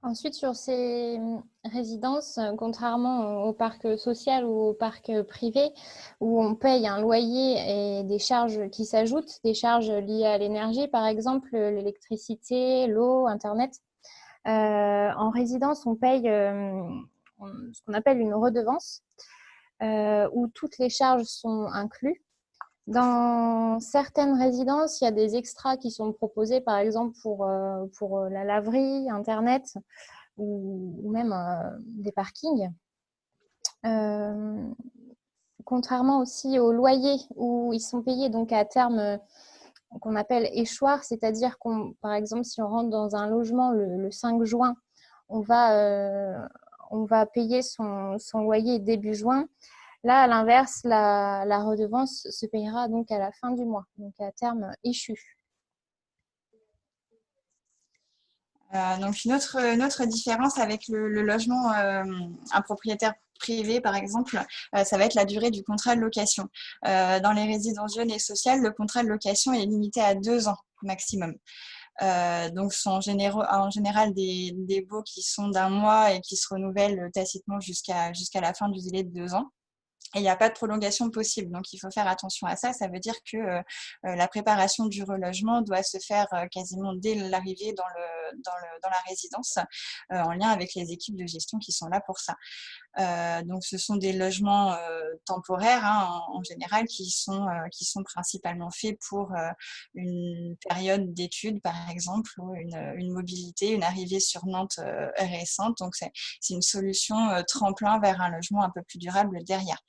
Ensuite, sur ces résidences, contrairement au parc social ou au parc privé, où on paye un loyer et des charges qui s'ajoutent, des charges liées à l'énergie, par exemple l'électricité, l'eau, Internet, en résidence, on paye ce qu'on appelle une redevance, où toutes les charges sont incluses. Dans certaines résidences, il y a des extras qui sont proposés, par exemple pour la laverie, Internet ou même des parkings. Contrairement aussi aux loyers où ils sont payés donc à terme qu'on appelle échoir, c'est-à-dire par exemple, si on rentre dans un logement le 5 juin, on va payer son loyer début juin. Là, à l'inverse, la redevance se payera donc à la fin du mois, donc à terme échu. Donc une autre différence avec le logement, un propriétaire privé par exemple, ça va être la durée du contrat de location. Dans les résidences jeunes et sociales, le contrat de location est limité à 2 ans maximum. Donc ce sont en général des baux qui sont d'1 mois et qui se renouvellent tacitement jusqu'à la fin du délai de 2 ans. Et il n'y a pas de prolongation possible, donc il faut faire attention à ça. Ça veut dire que la préparation du relogement doit se faire quasiment dès l'arrivée dans la résidence, en lien avec les équipes de gestion qui sont là pour ça. Donc, ce sont des logements temporaires hein, en général qui sont principalement faits pour une période d'études, par exemple, ou une mobilité, une arrivée sur Nantes récente. Donc, c'est une solution tremplin vers un logement un peu plus durable derrière.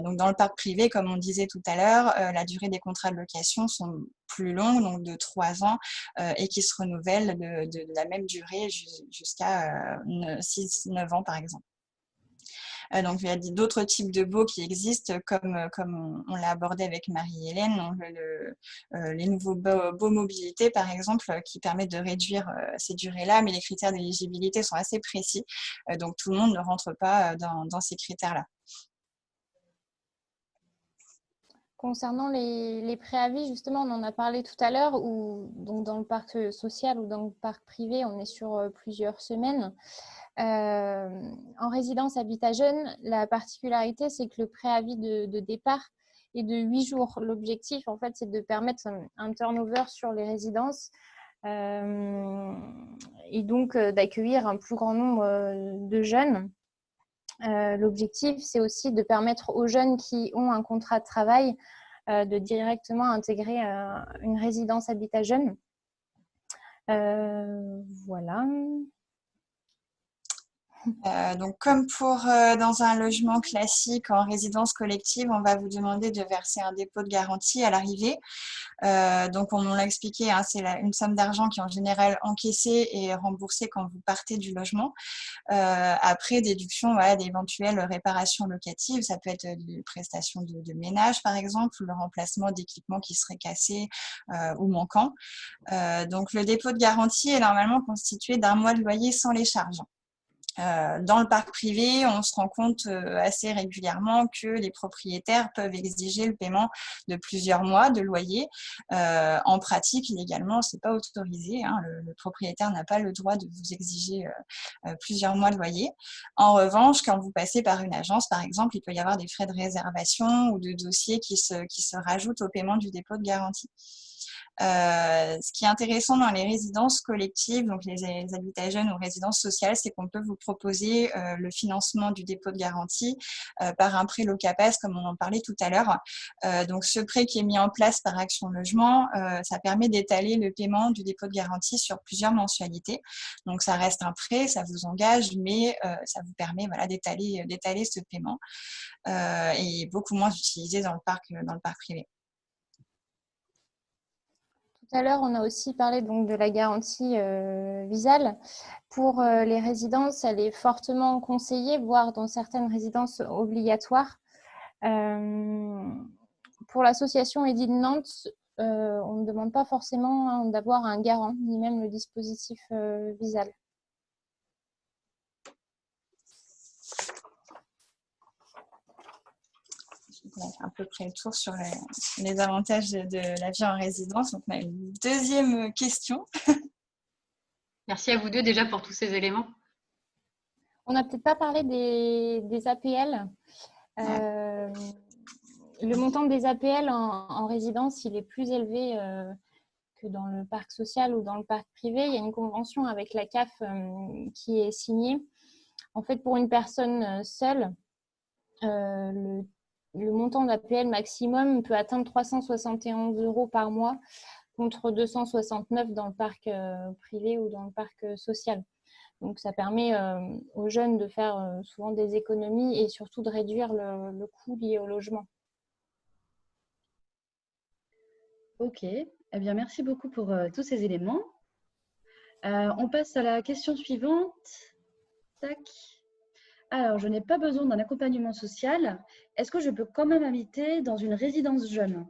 Donc, dans le parc privé, comme on disait tout à l'heure, la durée des contrats de location sont plus longues, donc de 3 ans, et qui se renouvellent de la même durée jusqu'à 6-9 ans, par exemple. Donc, il y a d'autres types de baux qui existent, comme on l'a abordé avec Marie-Hélène, les nouveaux baux mobilité, par exemple, qui permettent de réduire ces durées-là, mais les critères d'éligibilité sont assez précis, donc tout le monde ne rentre pas dans ces critères-là. Concernant les préavis, justement, on en a parlé tout à l'heure, où donc dans le parc social ou dans le parc privé, on est sur plusieurs semaines. En résidence Habitat Jeune, la particularité, c'est que le préavis de départ est de 8 jours. L'objectif, en fait, c'est de permettre un turnover sur les résidences et donc d'accueillir un plus grand nombre de jeunes. L'objectif, c'est aussi de permettre aux jeunes qui ont un contrat de travail de directement intégrer une résidence Habitat Jeune. Voilà. Donc, comme pour dans un logement classique en résidence collective, on va vous demander de verser un dépôt de garantie à l'arrivée. Donc, on l'a expliqué, hein, c'est une somme d'argent qui est en général encaissée et remboursée quand vous partez du logement. Après, déduction voilà, d'éventuelles réparations locatives, ça peut être des prestations de ménage, par exemple, ou le remplacement d'équipements qui seraient cassés ou manquants. Donc, le dépôt de garantie est normalement constitué d'un mois de loyer sans les charges. Dans le parc privé, on se rend compte assez régulièrement que les propriétaires peuvent exiger le paiement de plusieurs mois de loyer. En pratique, légalement, c'est pas autorisé. Hein, le propriétaire n'a pas le droit de vous exiger plusieurs mois de loyer. En revanche, quand vous passez par une agence, par exemple, il peut y avoir des frais de réservation ou de dossier qui se rajoutent au paiement du dépôt de garantie. Ce qui est intéressant dans les résidences collectives, donc les habitats jeunes ou résidences sociales, c'est qu'on peut vous proposer le financement du dépôt de garantie par un prêt Locapass, comme on en parlait tout à l'heure. Donc, ce prêt qui est mis en place par Action Logement, ça permet d'étaler le paiement du dépôt de garantie sur plusieurs mensualités. Donc, ça reste un prêt, ça vous engage, mais ça vous permet voilà, d'étaler ce paiement et beaucoup moins utilisé dans le parc privé. Tout à l'heure, on a aussi parlé donc de la garantie Visale. Pour les résidences, elle est fortement conseillée, voire dans certaines résidences obligatoire. Pour l'association Édile Nantes, on ne demande pas forcément d'avoir un garant, ni même le dispositif Visale. On a fait à peu près le tour sur les avantages de la vie en résidence. Donc, on a une deuxième question. Merci à vous deux déjà pour tous ces éléments. On n'a peut-être pas parlé des APL. Le montant des APL en résidence, il est plus élevé que dans le parc social ou dans le parc privé. Il y a une convention avec la CAF qui est signée. En fait, pour une personne seule, le montant d'APL maximum peut atteindre 371 € par mois contre 269 dans le parc privé ou dans le parc social. Donc, ça permet aux jeunes de faire souvent des économies et surtout de réduire le coût lié au logement. Ok, eh bien, merci beaucoup pour tous ces éléments. On passe à la question suivante. Tac. Alors, je n'ai pas besoin d'un accompagnement social. Est-ce que je peux quand même habiter dans une résidence jeune ?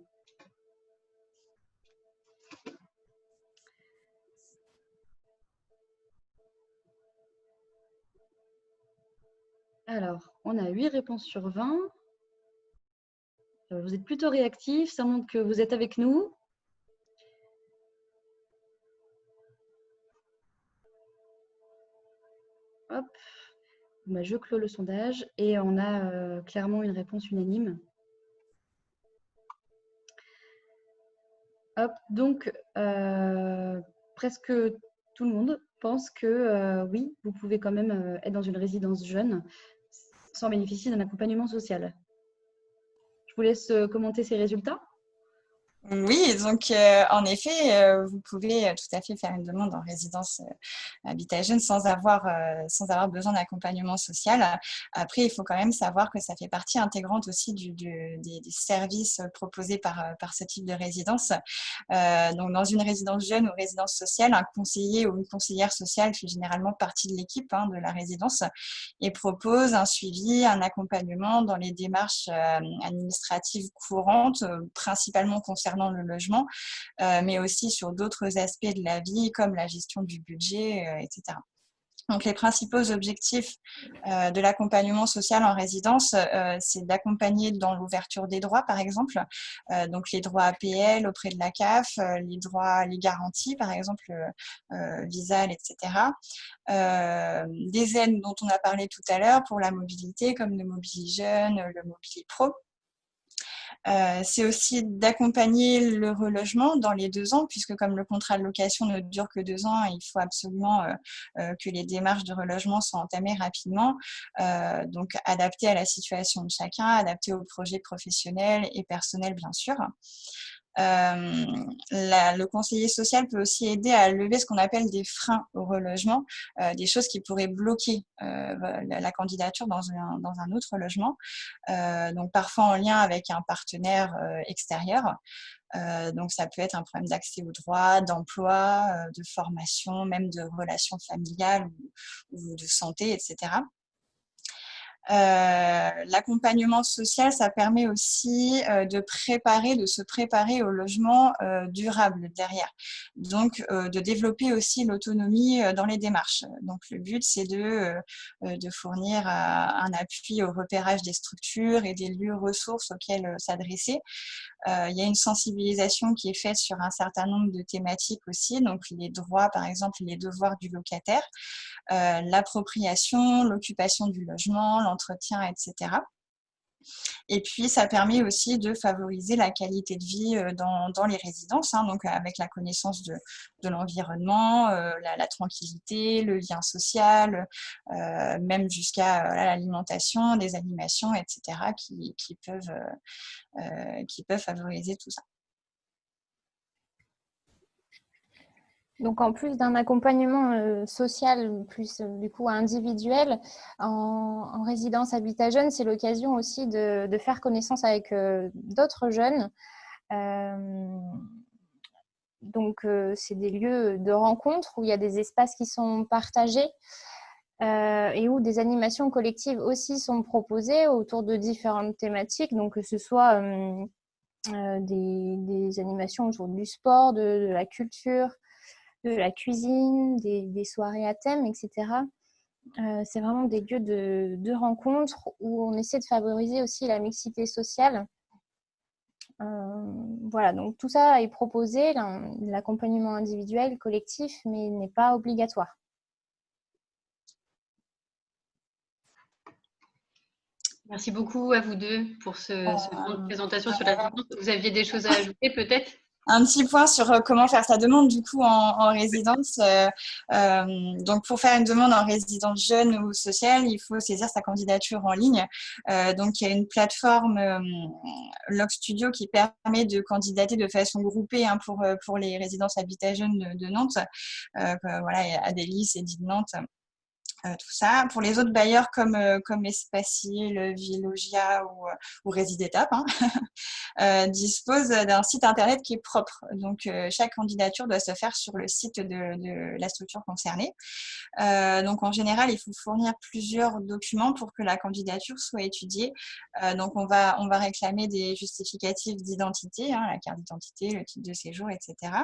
Alors, on a 8 réponses sur 20. Vous êtes plutôt réactifs, ça montre que vous êtes avec nous. Hop, je clôt le sondage et on a clairement une réponse unanime. Hop, donc presque tout le monde pense que oui, vous pouvez quand même être dans une résidence jeune. sans bénéficier d'un accompagnement social. Je vous laisse commenter ces résultats. Oui, donc en effet, vous pouvez tout à fait faire une demande en résidence Habitat Jeune sans avoir besoin d'accompagnement social. Après, il faut quand même savoir que ça fait partie intégrante aussi des services proposés par ce type de résidence. Donc, dans une résidence jeune ou résidence sociale, un conseiller ou une conseillère sociale fait généralement partie de l'équipe de la résidence et propose un suivi, un accompagnement dans les démarches administratives courantes, principalement concernant le logement, mais aussi sur d'autres aspects de la vie comme la gestion du budget, etc. Donc, les principaux objectifs de l'accompagnement social en résidence, c'est d'accompagner dans l'ouverture des droits, par exemple, donc les droits APL auprès de la CAF, les droits, les garanties, par exemple, Visal, etc. Des aides dont on a parlé tout à l'heure pour la mobilité, comme le Mobili Jeune, le Mobili Pro. C'est aussi d'accompagner le relogement dans les 2 ans, puisque comme le contrat de location ne dure que 2 ans, il faut absolument que les démarches de relogement soient entamées rapidement, donc adaptées à la situation de chacun, adaptées aux projets professionnels et personnels, bien sûr. Le conseiller social peut aussi aider à lever ce qu'on appelle des freins au relogement, des choses qui pourraient bloquer la candidature dans un autre logement, donc parfois en lien avec un partenaire extérieur. Donc ça peut être un problème d'accès aux droits, d'emploi, de formation, même de relations familiales ou de santé, etc. L'accompagnement social, ça permet aussi de se préparer au logement durable derrière. Donc, de développer aussi l'autonomie dans les démarches. Donc, le but, c'est de fournir un appui au repérage des structures et des lieux ressources auxquels s'adresser. Il y a une sensibilisation qui est faite sur un certain nombre de thématiques aussi, donc les droits, par exemple, les devoirs du locataire, l'appropriation, l'occupation du logement, l'entretien, etc. Et puis, ça permet aussi de favoriser la qualité de vie dans les résidences, donc avec la connaissance de l'environnement, la tranquillité, le lien social, même jusqu'à l'alimentation, des animations, etc., qui peuvent favoriser tout ça. Donc, en plus d'un accompagnement social plus du coup individuel, en résidence Habitat Jeune, c'est l'occasion aussi de faire connaissance avec d'autres jeunes. Donc, c'est des lieux de rencontre où il y a des espaces qui sont partagés et où des animations collectives aussi sont proposées autour de différentes thématiques, donc que ce soit des animations autour du sport, de la culture, de la cuisine, des soirées à thème, etc. C'est vraiment des lieux de rencontre où on essaie de favoriser aussi la mixité sociale. Voilà, donc tout ça est proposé, l'accompagnement individuel, collectif, mais n'est pas obligatoire. Merci beaucoup à vous deux pour ce temps de présentation sur la résidence. Vous aviez des choses à ajouter peut-être ? Un petit point sur comment faire sa demande du coup en résidence. Donc pour faire une demande en résidence jeune ou sociale, il faut saisir sa candidature en ligne. Donc il y a une plateforme Log Studio qui permet de candidater de façon groupée pour les résidences Habitat Jeune de Nantes. Voilà, il y a Adélis et Dit Nantes. Tout ça. Pour les autres bailleurs comme Espacil, Villogia ou Résidétape, dispose d'un site internet qui est propre. Donc, chaque candidature doit se faire sur le site de la structure concernée. Donc, en général, il faut fournir plusieurs documents pour que la candidature soit étudiée. Donc, on va réclamer des justificatifs d'identité, la carte d'identité, le titre de séjour, etc.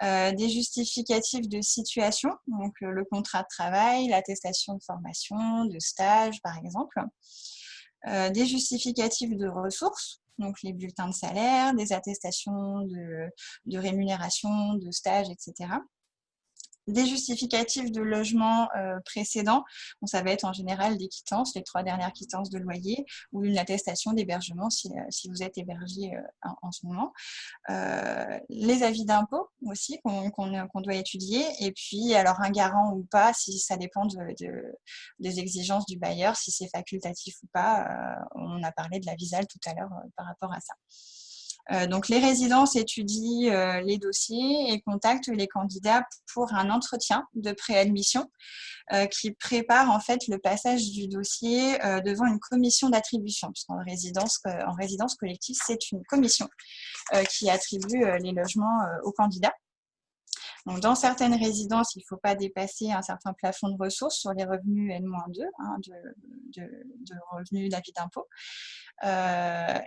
Des justificatifs de situation, donc le contrat de travail, l'attestation de formation, de stage, par exemple. Des justificatifs de ressources, donc les bulletins de salaire, des attestations de rémunération, de stage, etc. des justificatifs de logement précédents. Bon, ça va être en général des quittances, les 3 dernières quittances de loyer, ou une attestation d'hébergement si vous êtes hébergé en ce moment. Les avis d'impôt aussi qu'on doit étudier, et puis alors un garant ou pas, si ça dépend des exigences du bailleur, si c'est facultatif ou pas. On a parlé de la VISAL tout à l'heure par rapport à ça. Donc, les résidences étudient les dossiers et contactent les candidats pour un entretien de préadmission qui prépare en fait le passage du dossier devant une commission d'attribution, puisqu'en résidence collective, c'est une commission qui attribue les logements aux candidats. Donc, dans certaines résidences, il ne faut pas dépasser un certain plafond de ressources sur les revenus N-2 de revenus d'avis d'impôt.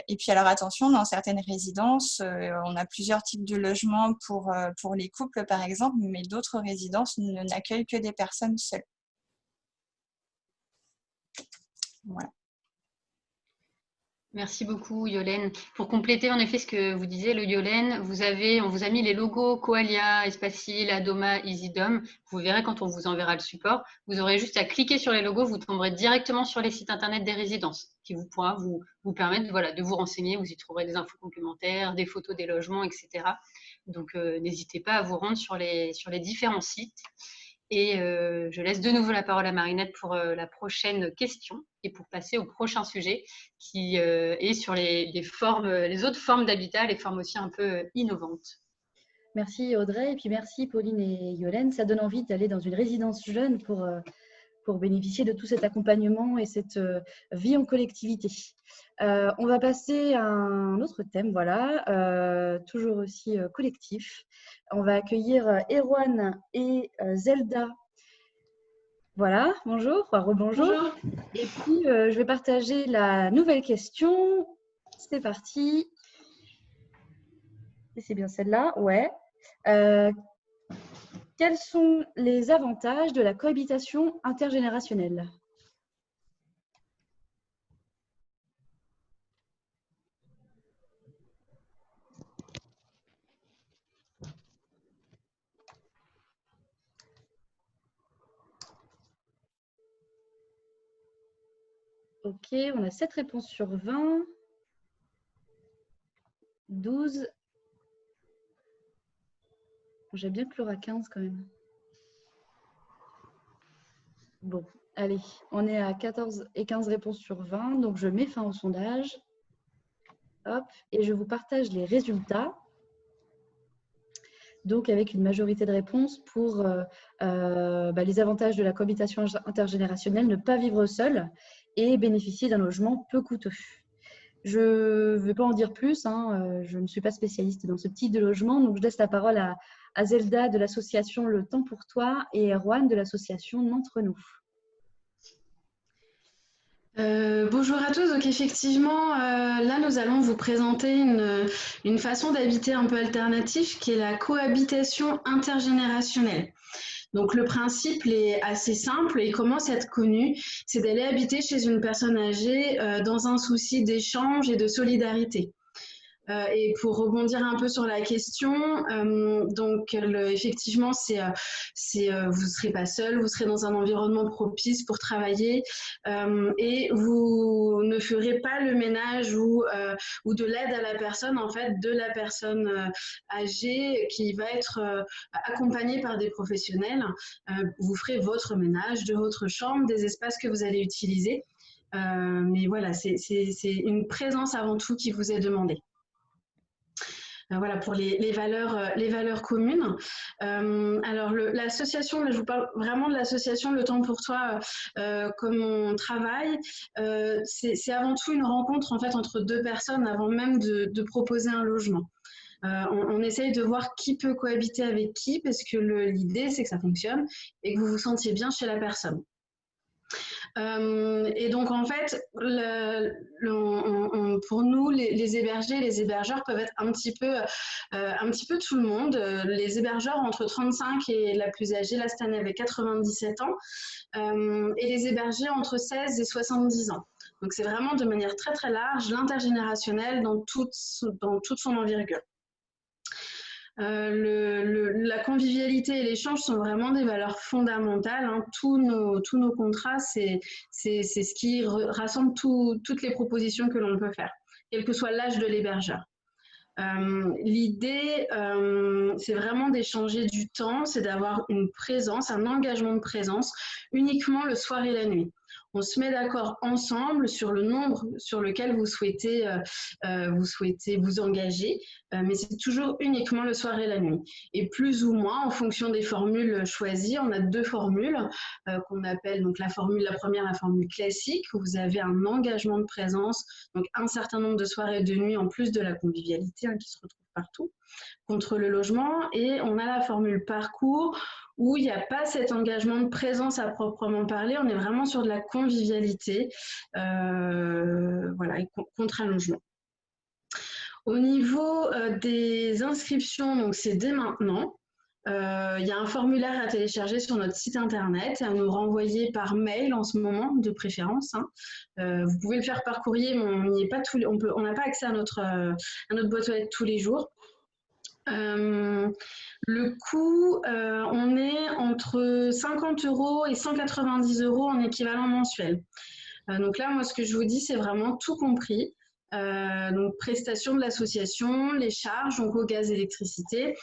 Et puis, alors attention, dans certaines résidences, on a plusieurs types de logements pour les couples, par exemple, mais d'autres résidences n'accueillent que des personnes seules. Voilà. Merci beaucoup, Yolène. Pour compléter en effet ce que vous disiez, Yolène, on vous a mis les logos Coalia, Espacil, Adoma, EasyDom. Vous verrez quand on vous enverra le support. Vous aurez juste à cliquer sur les logos, vous tomberez directement sur les sites internet des résidences, qui pourra vous permettre de vous renseigner. Vous y trouverez des infos complémentaires, des photos des logements, etc. Donc, n'hésitez pas à vous rendre sur les différents sites. Et je laisse de nouveau la parole à Marinette pour la prochaine question et pour passer au prochain sujet qui est sur les autres formes d'habitat, les formes aussi un peu innovantes. Merci Audrey, et puis merci Pauline et Yolène. Ça donne envie d'aller dans une résidence jeune pour bénéficier de tout cet accompagnement et cette vie en collectivité. On va passer à un autre thème, voilà, toujours aussi collectif. On va accueillir Erwan et Zelda. Voilà, bonjour, rebonjour. Bonjour. Et puis, je vais partager la nouvelle question. C'est parti. Et c'est bien celle-là, ouais. Quels sont les avantages de la cohabitation intergénérationnelle ? Ok, on a 7 réponses sur 20. 12. J'aime bien que l'aura 15 quand même. Bon, allez, on est à 14 et 15 réponses sur 20, donc je mets fin au sondage. Hop, et je vous partage les résultats. Donc, avec une majorité de réponses pour les avantages de la cohabitation intergénérationnelle, ne pas vivre seul et bénéficier d'un logement peu coûteux. Je ne vais pas en dire plus, je ne suis pas spécialiste dans ce type de logement, donc je laisse la parole à Zelda de l'association Le Temps pour Toi et Erwan de l'association N'Entre Nous. Bonjour à tous, donc effectivement là nous allons vous présenter une façon d'habiter un peu alternative qui est la cohabitation intergénérationnelle. Donc le principe est assez simple et il commence à être connu, c'est d'aller habiter chez une personne âgée dans un souci d'échange et de solidarité. Et pour rebondir un peu sur la question, effectivement, vous ne serez pas seul, vous serez dans un environnement propice pour travailler et vous ne ferez pas le ménage ou de l'aide à la personne, en fait, de la personne âgée qui va être accompagnée par des professionnels. Vous ferez votre ménage de votre chambre, des espaces que vous allez utiliser. Mais voilà, c'est une présence avant tout qui vous est demandée. Voilà pour les valeurs communes. Alors l'association, je vous parle vraiment de l'association Le Temps pour Toi comme on travaille. C'est avant tout une rencontre en fait entre deux personnes avant même de proposer un logement. On essaye de voir qui peut cohabiter avec qui parce que l'idée c'est que ça fonctionne et que vous vous sentiez bien chez la personne. Et donc en fait, pour nous, les hébergés, les hébergeurs peuvent être un petit peu tout le monde. Les hébergeurs entre 35 et la plus âgée, là cette année avec 97 ans, et les hébergés entre 16 et 70 ans. Donc c'est vraiment de manière très très large, l'intergénérationnel dans toute son envergure. La convivialité et l'échange sont vraiment des valeurs fondamentales, hein. Tous nos contrats, c'est ce qui rassemble toutes les propositions que l'on peut faire, quel que soit l'âge de l'hébergeur. L'idée, c'est vraiment d'échanger du temps, c'est d'avoir une présence, un engagement de présence uniquement le soir et la nuit. On se met d'accord ensemble sur le nombre sur lequel vous souhaitez vous engager, mais c'est toujours uniquement le soir et la nuit. Et plus ou moins, en fonction des formules choisies, on a 2 formules qu'on appelle donc la première, la formule classique, où vous avez un engagement de présence, donc un certain nombre de soirs et de nuits en plus de la convivialité, hein, qui se retrouve partout, contre le logement. Et on a la formule parcours, où il n'y a pas cet engagement de présence à proprement parler, on est vraiment sur de la convivialité, voilà, contre un logement. Au niveau des inscriptions, donc c'est dès maintenant. Il y a un formulaire à télécharger sur notre site internet et à nous renvoyer par mail en ce moment, de préférence, hein. Vous pouvez le faire par courrier, mais on n'a pas accès à notre boîte aux lettres tous les jours. Le coût, on est entre 50 € et 190 € en équivalent mensuel. Donc là, moi, ce que je vous dis, c'est vraiment tout compris. Donc prestation de l'association, les charges, donc au gaz, électricité,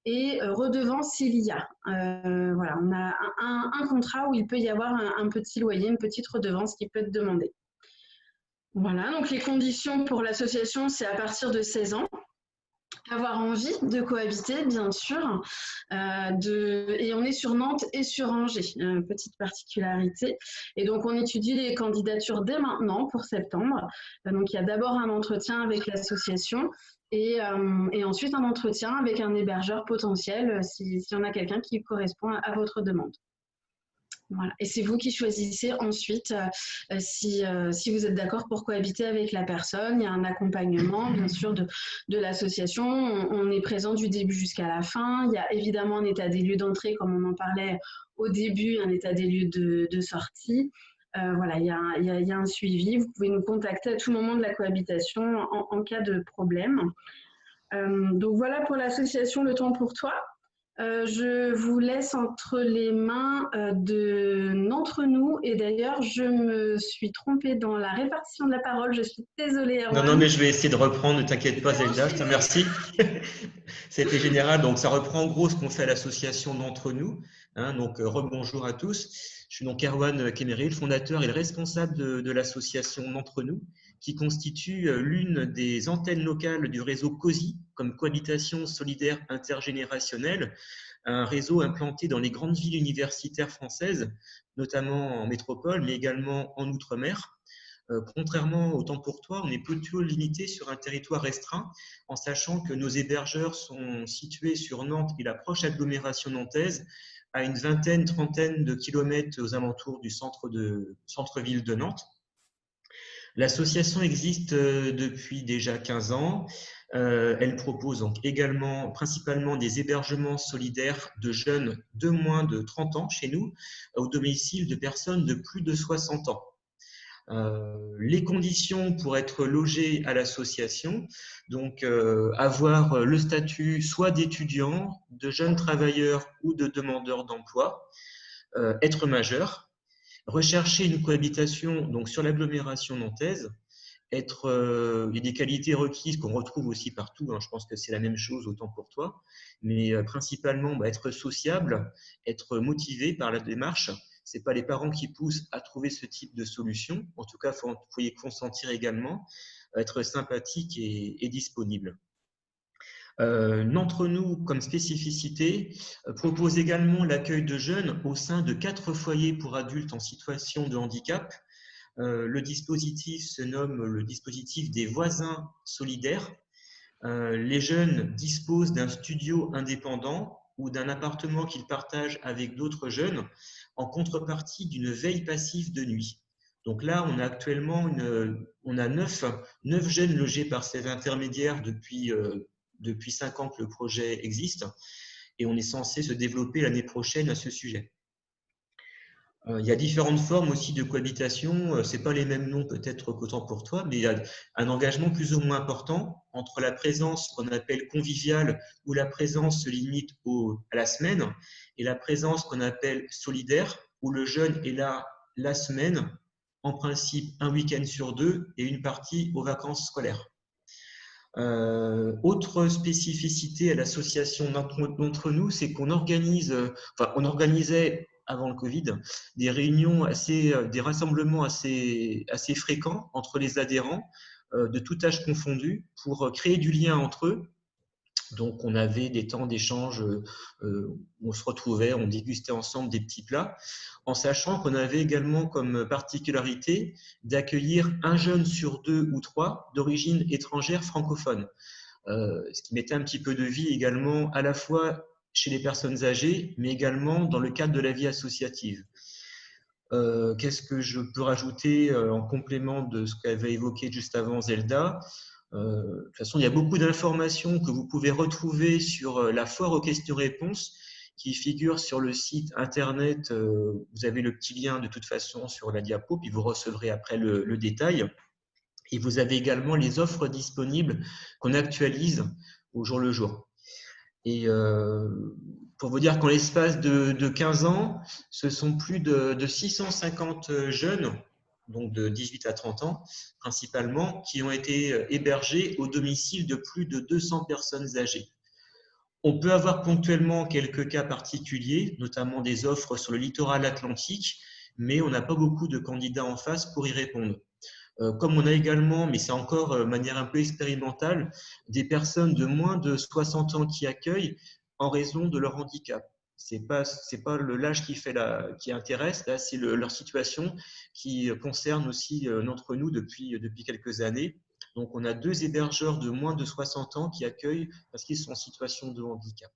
et redevance s'il y a. Voilà, on a un contrat où il peut y avoir un petit loyer, une petite redevance qui peut être demandée. Voilà, donc les conditions pour l'association, c'est à partir de 16 ans. Avoir envie de cohabiter, bien sûr, et on est sur Nantes et sur Angers, petite particularité. Et donc, on étudie les candidatures dès maintenant pour septembre. Donc, il y a d'abord un entretien avec l'association et ensuite un entretien avec un hébergeur potentiel s'il y en a quelqu'un qui correspond à votre demande. Voilà. Et c'est vous qui choisissez ensuite si vous êtes d'accord pour cohabiter avec la personne. Il y a un accompagnement, bien sûr, de l'association. On est présent du début jusqu'à la fin. Il y a évidemment un état des lieux d'entrée, comme on en parlait au début, un état des lieux de sortie. Voilà, il y a un suivi. Vous pouvez nous contacter à tout moment de la cohabitation en cas de problème. Donc voilà pour l'association Le Temps pour Toi. Je vous laisse entre les mains d'entre nous. Et d'ailleurs, je me suis trompée dans la répartition de la parole. Je suis désolée. Non, mais je vais essayer de reprendre. Ne t'inquiète pas, Zelda. Je te remercie. C'était général. Donc, ça reprend en gros ce qu'on fait à l'association d'entre nous. Hein, donc, rebonjour à tous. Je suis donc Erwan Kemery, le fondateur et le responsable de l'association d'entre nous, qui constitue l'une des antennes locales du réseau COSI, comme cohabitation solidaire intergénérationnelle, un réseau implanté dans les grandes villes universitaires françaises, notamment en métropole, mais également en Outre-mer. Contrairement au Temps pour Toi, on est plutôt limité sur un territoire restreint, en sachant que nos hébergeurs sont situés sur Nantes et la proche agglomération nantaise, à une vingtaine, trentaine de kilomètres aux alentours du centre-ville de Nantes. L'association existe depuis déjà 15 ans. Elle propose donc également principalement des hébergements solidaires de jeunes de moins de 30 ans chez nous, au domicile de personnes de plus de 60 ans. Les conditions pour être logé à l'association, donc avoir le statut soit d'étudiant, de jeune travailleur ou de demandeur d'emploi, être majeur, rechercher une cohabitation donc sur l'agglomération nantaise, il y a des qualités requises qu'on retrouve aussi partout, hein, je pense que c'est la même chose autant pour toi, mais principalement être sociable, être motivé par la démarche. Ce n'est pas les parents qui poussent à trouver ce type de solution, en tout cas il faut y consentir également, être sympathique et disponible. D'entre nous, comme spécificité, propose également l'accueil de jeunes au sein de 4 foyers pour adultes en situation de handicap. Le dispositif se nomme le dispositif des voisins solidaires. Les jeunes disposent d'un studio indépendant ou d'un appartement qu'ils partagent avec d'autres jeunes en contrepartie d'une veille passive de nuit. Donc là, on a actuellement 9 jeunes logés par ces intermédiaires depuis 5 ans que le projet existe et on est censé se développer l'année prochaine à ce sujet. Il y a différentes formes aussi de cohabitation. Ce n'est pas les mêmes noms peut-être qu'autant pour toi, mais il y a un engagement plus ou moins important entre la présence qu'on appelle conviviale, où la présence se limite à la semaine, et la présence qu'on appelle solidaire, où le jeune est là la semaine, en principe un week-end sur 2 et une partie aux vacances scolaires. Autre spécificité à l'association d'entre nous, c'est qu'on on organisait avant le Covid des réunions des rassemblements assez fréquents entre les adhérents de tout âge confondu pour créer du lien entre eux. Donc, on avait des temps d'échange où on se retrouvait, on dégustait ensemble des petits plats, en sachant qu'on avait également comme particularité d'accueillir un jeune sur 2 ou 3 d'origine étrangère francophone, ce qui mettait un petit peu de vie également à la fois chez les personnes âgées, mais également dans le cadre de la vie associative. Qu'est-ce que je peux rajouter en complément de ce qu'avait évoqué juste avant Zelda ? De toute façon, il y a beaucoup d'informations que vous pouvez retrouver sur la foire aux questions-réponses qui figure sur le site internet. Vous avez le petit lien de toute façon sur la diapo, puis vous recevrez après le détail. Et vous avez également les offres disponibles qu'on actualise au jour le jour. Et pour vous dire qu'en l'espace de 15 ans, ce sont plus de 650 jeunes, donc de 18 à 30 ans principalement, qui ont été hébergés au domicile de plus de 200 personnes âgées. On peut avoir ponctuellement quelques cas particuliers, notamment des offres sur le littoral atlantique, mais on n'a pas beaucoup de candidats en face pour y répondre. Comme on a également, mais c'est encore de manière un peu expérimentale, des personnes de moins de 60 ans qui accueillent en raison de leur handicap. C'est pas l'âge qui intéresse, là, c'est leur situation qui concerne aussi d'entre nous depuis quelques années. Donc, on a 2 hébergeurs de moins de 60 ans qui accueillent parce qu'ils sont en situation de handicap.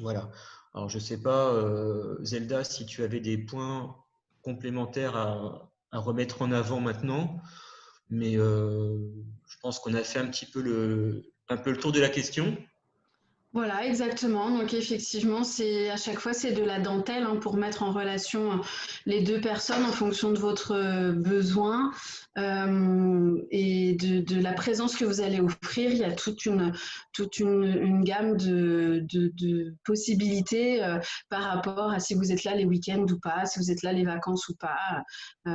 Voilà. Alors, je ne sais pas, Zelda, si tu avais des points complémentaires à remettre en avant maintenant, mais je pense qu'on a fait un peu le tour de la question. Voilà, exactement. Donc effectivement, à chaque fois, c'est de la dentelle hein, pour mettre en relation les deux personnes en fonction de votre besoin et de la présence que vous allez offrir. Il y a toute une gamme de possibilités par rapport à si vous êtes là les week-ends ou pas, si vous êtes là les vacances ou pas,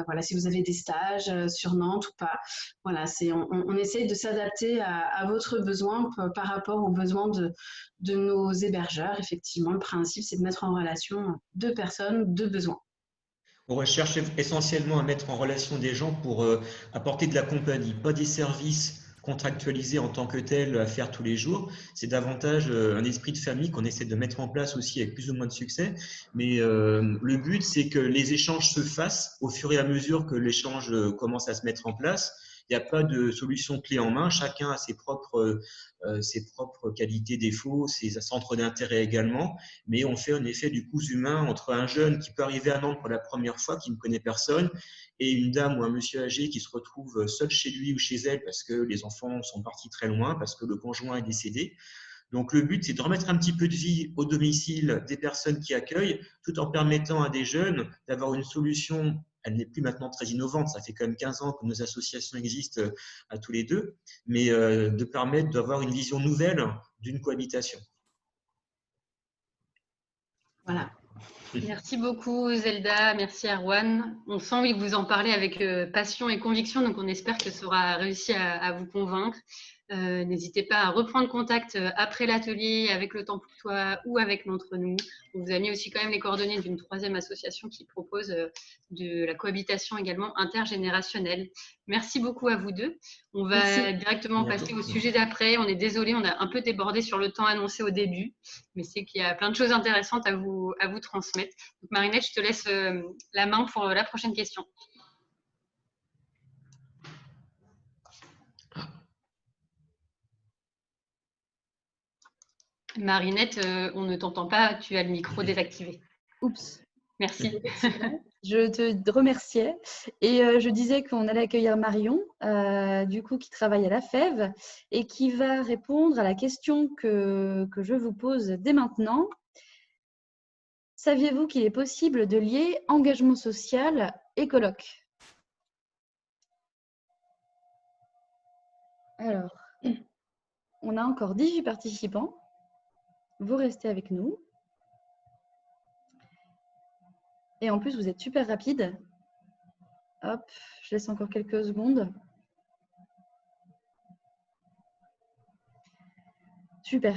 voilà, si vous avez des stages sur Nantes ou pas. Voilà, on essaye de s'adapter à votre besoin par rapport aux besoins de nos hébergeurs. Effectivement, le principe, c'est de mettre en relation deux personnes, deux besoins. On recherche essentiellement à mettre en relation des gens pour apporter de la compagnie, pas des services contractualisés en tant que tels à faire tous les jours. C'est davantage un esprit de famille qu'on essaie de mettre en place aussi avec plus ou moins de succès. Mais le but, c'est que les échanges se fassent au fur et à mesure que l'échange commence à se mettre en place. Il n'y a pas de solution clé en main. Chacun a ses propres qualités, défauts, ses centres d'intérêt également. Mais on fait en effet du cousu humain entre un jeune qui peut arriver à Nantes pour la première fois, qui ne connaît personne, et une dame ou un monsieur âgé qui se retrouve seul chez lui ou chez elle parce que les enfants sont partis très loin, parce que le conjoint est décédé. Donc, le but, c'est de remettre un petit peu de vie au domicile des personnes qui accueillent, tout en permettant à des jeunes d'avoir une solution. Elle n'est plus maintenant très innovante, ça fait quand même 15 ans que nos associations existent à tous les deux, mais de permettre d'avoir une vision nouvelle d'une cohabitation. Voilà. Merci beaucoup Zelda, merci Erwan. On sent oui, que vous en parlez avec passion et conviction, donc on espère que ça aura réussi à vous convaincre. N'hésitez pas à reprendre contact après l'atelier avec le temps pour toi ou avec l'entre nous. On vous a mis aussi quand même les coordonnées d'une 3e association qui propose de la cohabitation également intergénérationnelle. Merci beaucoup à vous deux. On va directement passer au sujet d'après. On est désolé, on a un peu débordé sur le temps annoncé au début, mais c'est qu'il y a plein de choses intéressantes à vous transmettre. Donc Marinette, je te laisse la main pour la prochaine question. Marinette, on ne t'entend pas, tu as le micro désactivé. Oups. Merci. Je te remerciais et je disais qu'on allait accueillir Marion, du coup, qui travaille à la FEV et qui va répondre à la question que je vous pose dès maintenant. Saviez-vous qu'il est possible de lier engagement social et colloque? Alors, on a encore 18 participants. Vous restez avec nous. Et en plus, vous êtes super rapide. Hop, je laisse encore quelques secondes. Super.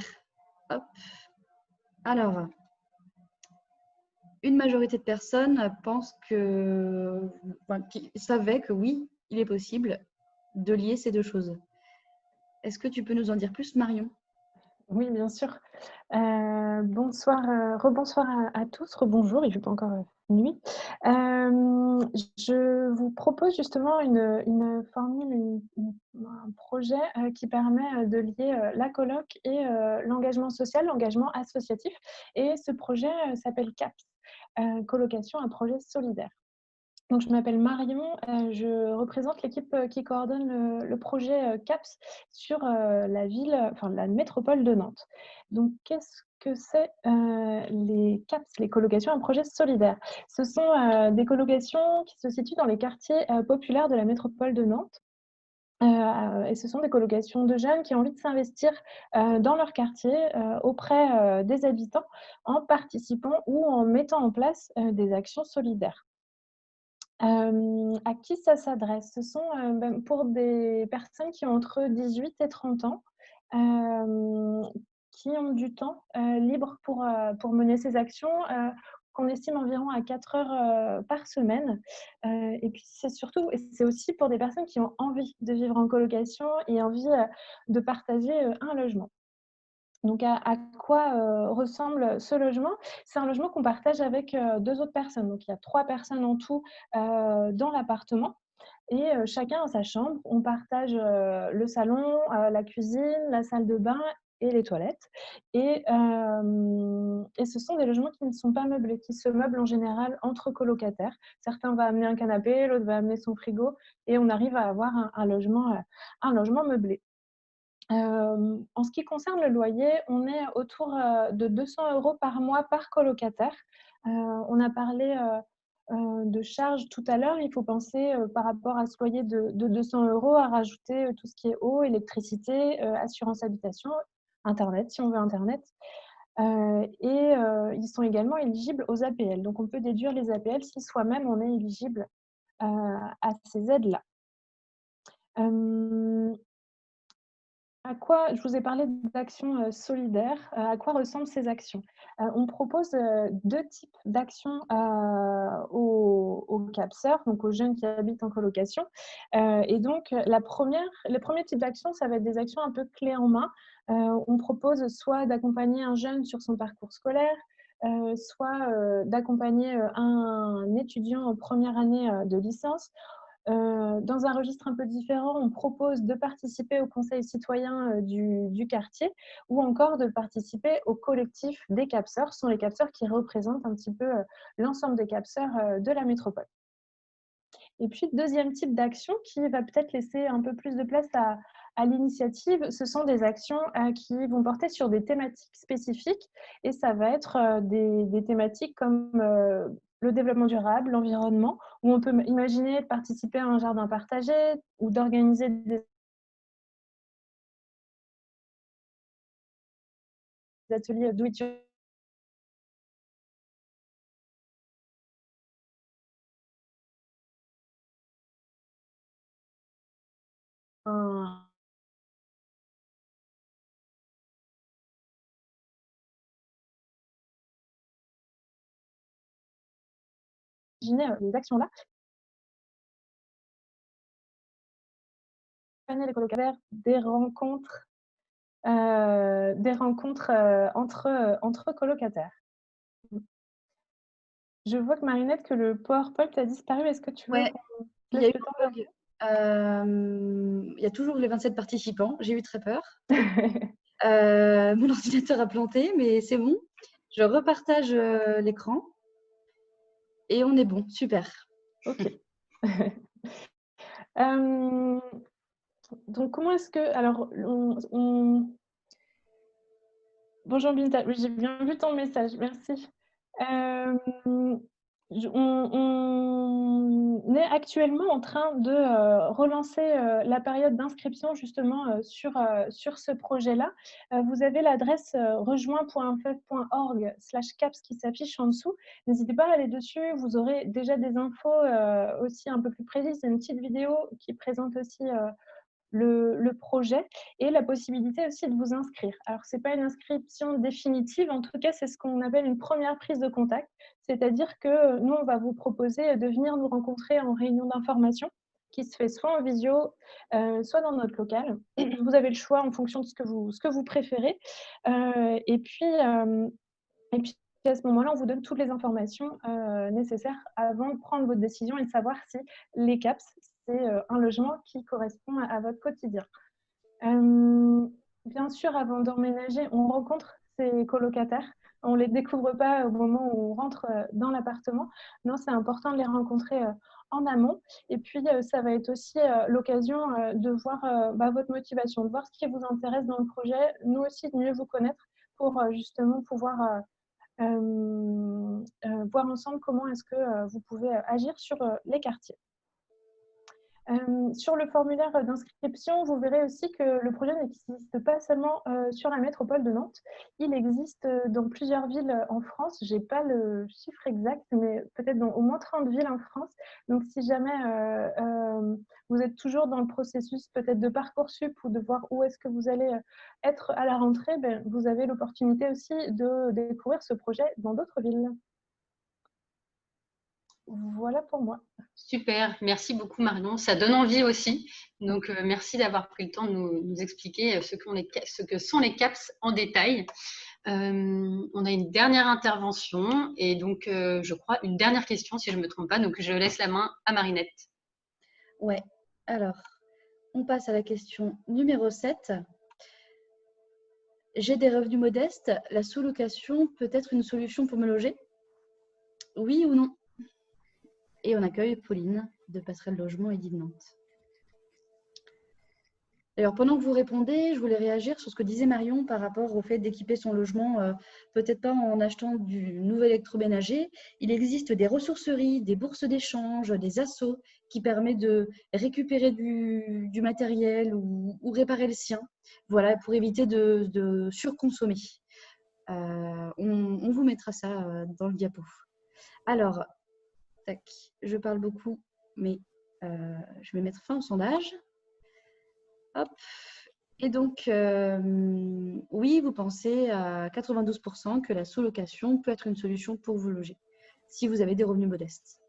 Hop. Alors, une majorité de personnes pensent qui savaient que oui, il est possible de lier ces deux choses. Est-ce que tu peux nous en dire plus, Marion? Oui, bien sûr. Bonsoir, rebonsoir à tous, rebonjour, il fait pas encore nuit. Je vous propose justement une formule, un projet qui permet de lier la colloque et l'engagement social, l'engagement associatif. Et ce projet s'appelle CAPS, Colocation, un projet solidaire. Donc, je m'appelle Marion, je représente l'équipe qui coordonne le projet CAPS sur la métropole de Nantes. Donc, qu'est-ce que c'est les CAPS, les colocations, un projet solidaire? Ce sont des colocations qui se situent dans les quartiers populaires de la métropole de Nantes. Et ce sont des colocations de jeunes qui ont envie de s'investir dans leur quartier auprès des habitants en participant ou en mettant en place des actions solidaires. À qui ça s'adresse? Ce sont pour des personnes qui ont entre 18 et 30 ans, qui ont du temps libre pour mener ces actions, qu'on estime environ à 4 heures par semaine. Et puis c'est aussi pour des personnes qui ont envie de vivre en colocation et envie de partager un logement. Donc, à quoi ressemble ce logement? C'est un logement qu'on partage avec 2 autres personnes. Donc, il y a 3 personnes en tout dans l'appartement et chacun a sa chambre. On partage le salon, la cuisine, la salle de bain et les toilettes. Et ce sont des logements qui ne sont pas meublés, qui se meublent en général entre colocataires. Certains vont amener un canapé, l'autre va amener son frigo et on arrive à avoir un logement meublé. En ce qui concerne le loyer, on est autour de 200 € par mois par colocataire. On a parlé de charges tout à l'heure. Il faut penser par rapport à ce loyer de 200 € à rajouter tout ce qui est eau, électricité, assurance habitation, Internet, si on veut Internet. Ils sont également éligibles aux APL. Donc, on peut déduire les APL si soi-même on est éligible à ces aides-là. Je vous ai parlé d'actions solidaires. À quoi ressemblent ces actions? On propose 2 types d'actions aux CAPSeurs, donc aux jeunes qui habitent en colocation. Et donc, le premier type d'action, ça va être des actions un peu clés en main. On propose soit d'accompagner un jeune sur son parcours scolaire, soit d'accompagner un étudiant en première année de licence. Dans un registre un peu différent, on propose de participer au conseil citoyen du quartier ou encore de participer au collectif des CAPSeurs. Ce sont les CAPSeurs qui représentent un petit peu l'ensemble des CAPSeurs de la métropole. Et puis, deuxième type d'action qui va peut-être laisser un peu plus de place à l'initiative, ce sont des actions qui vont porter sur des thématiques spécifiques et ça va être des thématiques comme le développement durable, l'environnement, où on peut imaginer de participer à un jardin partagé ou d'organiser des ateliers do it yourself. Imaginez les actions-là. Les colocataires, des rencontres entre colocataires. Je vois que Marinette, que le PowerPoint a disparu. Est-ce que tu veux qu'on il y a laisse eu le temps un bug. Il y a toujours les 27 participants. J'ai eu très peur. Mon ordinateur a planté, mais c'est bon. Je repartage l'écran et on est bon. Super. Ok. Donc, comment est-ce que... Alors, Bonjour Binta, oui, j'ai bien vu ton message, merci. On est actuellement en train de relancer la période d'inscription justement sur ce projet-là. Vous avez l'adresse rejoins.unfed.org/caps qui s'affiche en dessous. N'hésitez pas à aller dessus, vous aurez déjà des infos aussi un peu plus précises. C'est une petite vidéo qui présente aussi le projet et la possibilité aussi de vous inscrire. Alors, ce n'est pas une inscription définitive, en tout cas, c'est ce qu'on appelle une première prise de contact, c'est-à-dire que nous, on va vous proposer de venir nous rencontrer en réunion d'information qui se fait soit en visio, soit dans notre local. Vous avez le choix en fonction de ce que vous préférez. Et puis, à ce moment-là, on vous donne toutes les informations nécessaires avant de prendre votre décision et de savoir si les CAPS, c'est un logement qui correspond à votre quotidien. Bien sûr, avant d'emménager, on rencontre ces colocataires. On ne les découvre pas au moment où on rentre dans l'appartement. Non, c'est important de les rencontrer en amont. Et puis, ça va être aussi l'occasion de voir votre motivation, de voir ce qui vous intéresse dans le projet, nous aussi de mieux vous connaître pour justement pouvoir voir ensemble comment est-ce que vous pouvez agir sur les quartiers. Sur le formulaire d'inscription, vous verrez aussi que le projet n'existe pas seulement sur la métropole de Nantes. Il existe dans plusieurs villes en France. Je n'ai pas le chiffre exact, mais peut-être dans au moins 30 villes en France. Donc, si jamais vous êtes toujours dans le processus peut-être de Parcoursup ou de voir où est-ce que vous allez être à la rentrée, vous avez l'opportunité aussi de découvrir ce projet dans d'autres villes. Voilà pour moi. Super, merci beaucoup Marion. Ça donne envie aussi. Donc, merci d'avoir pris le temps de nous expliquer ce que sont les CAPS en détail. On a une dernière intervention et donc, je crois, une dernière question si je ne me trompe pas. Donc, je laisse la main à Marinette. Ouais, alors, on passe à la question numéro 7. J'ai des revenus modestes. La sous-location peut être une solution pour me loger? Oui ou non? Et on accueille Pauline de Passerelle Logement et d'Île Nantes. Alors, pendant que vous répondez, je voulais réagir sur ce que disait Marion par rapport au fait d'équiper son logement, peut-être pas en achetant du nouvel électroménager. Il existe des ressourceries, des bourses d'échange, des assos qui permettent de récupérer du matériel ou réparer le sien, voilà, pour éviter de surconsommer. On vous mettra ça dans le diapo. Alors, tac, je parle beaucoup, mais je vais mettre fin au sondage. Hop. Et donc, oui, vous pensez à 92% que la sous-location peut être une solution pour vous loger, si vous avez des revenus modestes.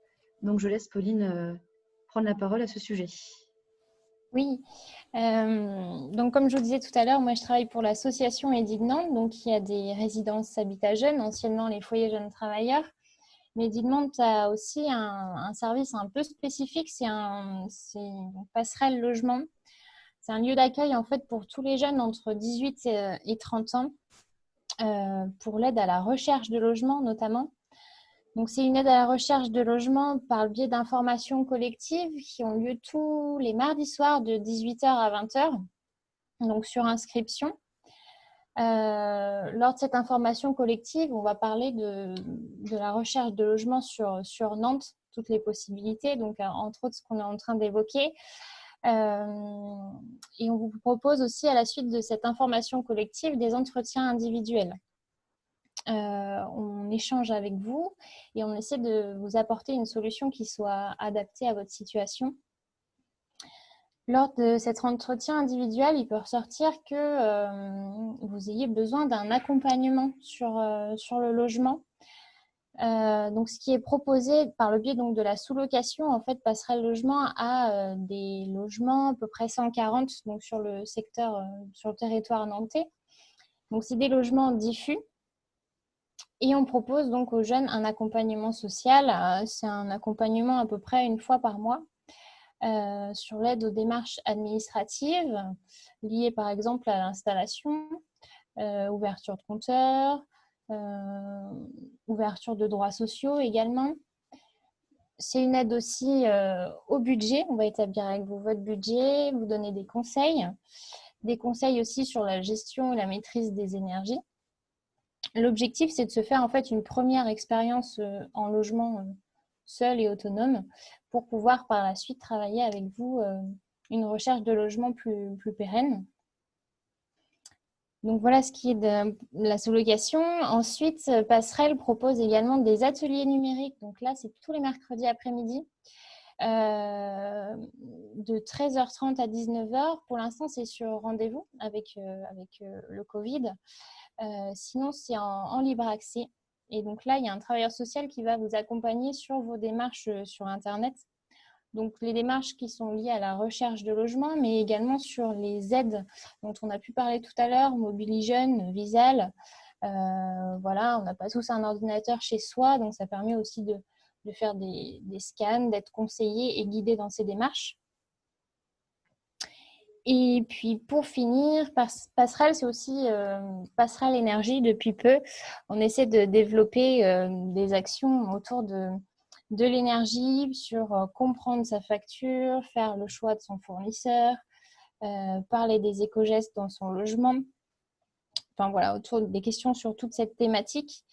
Donc, je laisse Pauline prendre la parole à ce sujet. Oui, donc comme je vous disais tout à l'heure, moi je travaille pour l'association Edith Nantes, donc il y a des résidences Habitat Jeunes, anciennement les foyers jeunes travailleurs. Mais Edith Nantes a aussi un service un peu spécifique, c'est une passerelle logement. C'est un lieu d'accueil en fait pour tous les jeunes entre 18 et 30 ans pour l'aide à la recherche de logement notamment. Donc, c'est une aide à la recherche de logement par le biais d'informations collectives qui ont lieu tous les mardis soirs de 18h à 20h, donc sur inscription. Lors de cette information collective, on va parler de la recherche de logement sur Nantes, toutes les possibilités, donc entre autres ce qu'on est en train d'évoquer. Et on vous propose aussi à la suite de cette information collective des entretiens individuels. On échange avec vous et on essaie de vous apporter une solution qui soit adaptée à votre situation. Lors de cet entretien individuel, il peut ressortir que vous ayez besoin d'un accompagnement sur le logement. Donc, ce qui est proposé par le biais donc, de la sous-location, en fait, Passerelle Logement à des logements à peu près 140 donc, sur le secteur, sur le territoire nantais. Donc, c'est des logements diffus. Et on propose donc aux jeunes un accompagnement social. C'est un accompagnement à peu près une fois par mois sur l'aide aux démarches administratives liées par exemple à l'installation, ouverture de compteur, ouverture de droits sociaux également. C'est une aide aussi au budget. On va établir avec vous votre budget, vous donner des conseils aussi sur la gestion et la maîtrise des énergies. L'objectif, c'est de se faire en fait une première expérience en logement seul et autonome pour pouvoir par la suite travailler avec vous une recherche de logement plus pérenne. Donc voilà ce qui est de la sous-location. Ensuite, Passerelle propose également des ateliers numériques. Donc là, c'est tous les mercredis après-midi de 13h30 à 19h. Pour l'instant, c'est sur rendez-vous avec le Covid. Sinon, c'est en libre accès. Et donc là, il y a un travailleur social qui va vous accompagner sur vos démarches sur Internet. Donc, les démarches qui sont liées à la recherche de logement, mais également sur les aides dont on a pu parler tout à l'heure, Mobilijeunes, Visal. Voilà, on n'a pas tous un ordinateur chez soi, donc ça permet aussi de faire des scans, d'être conseillé et guidé dans ces démarches. Et puis, pour finir, Passerelle, c'est aussi Passerelle Énergie depuis peu. On essaie de développer des actions autour de l'énergie, sur comprendre sa facture, faire le choix de son fournisseur, parler des éco-gestes dans son logement. Enfin voilà, autour des questions sur toute cette thématique.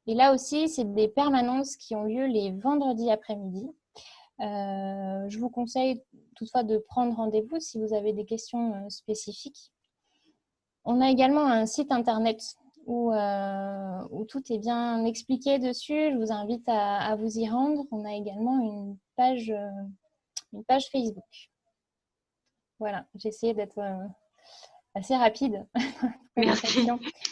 Et là aussi, c'est des permanences qui ont lieu les vendredis après-midi. Je vous conseille toutefois de prendre rendez-vous si vous avez des questions spécifiques. On a également un site internet où tout est bien expliqué dessus. Je vous invite à vous y rendre. On a également une page Facebook. Voilà, j'ai essayé d'être assez rapide. Merci.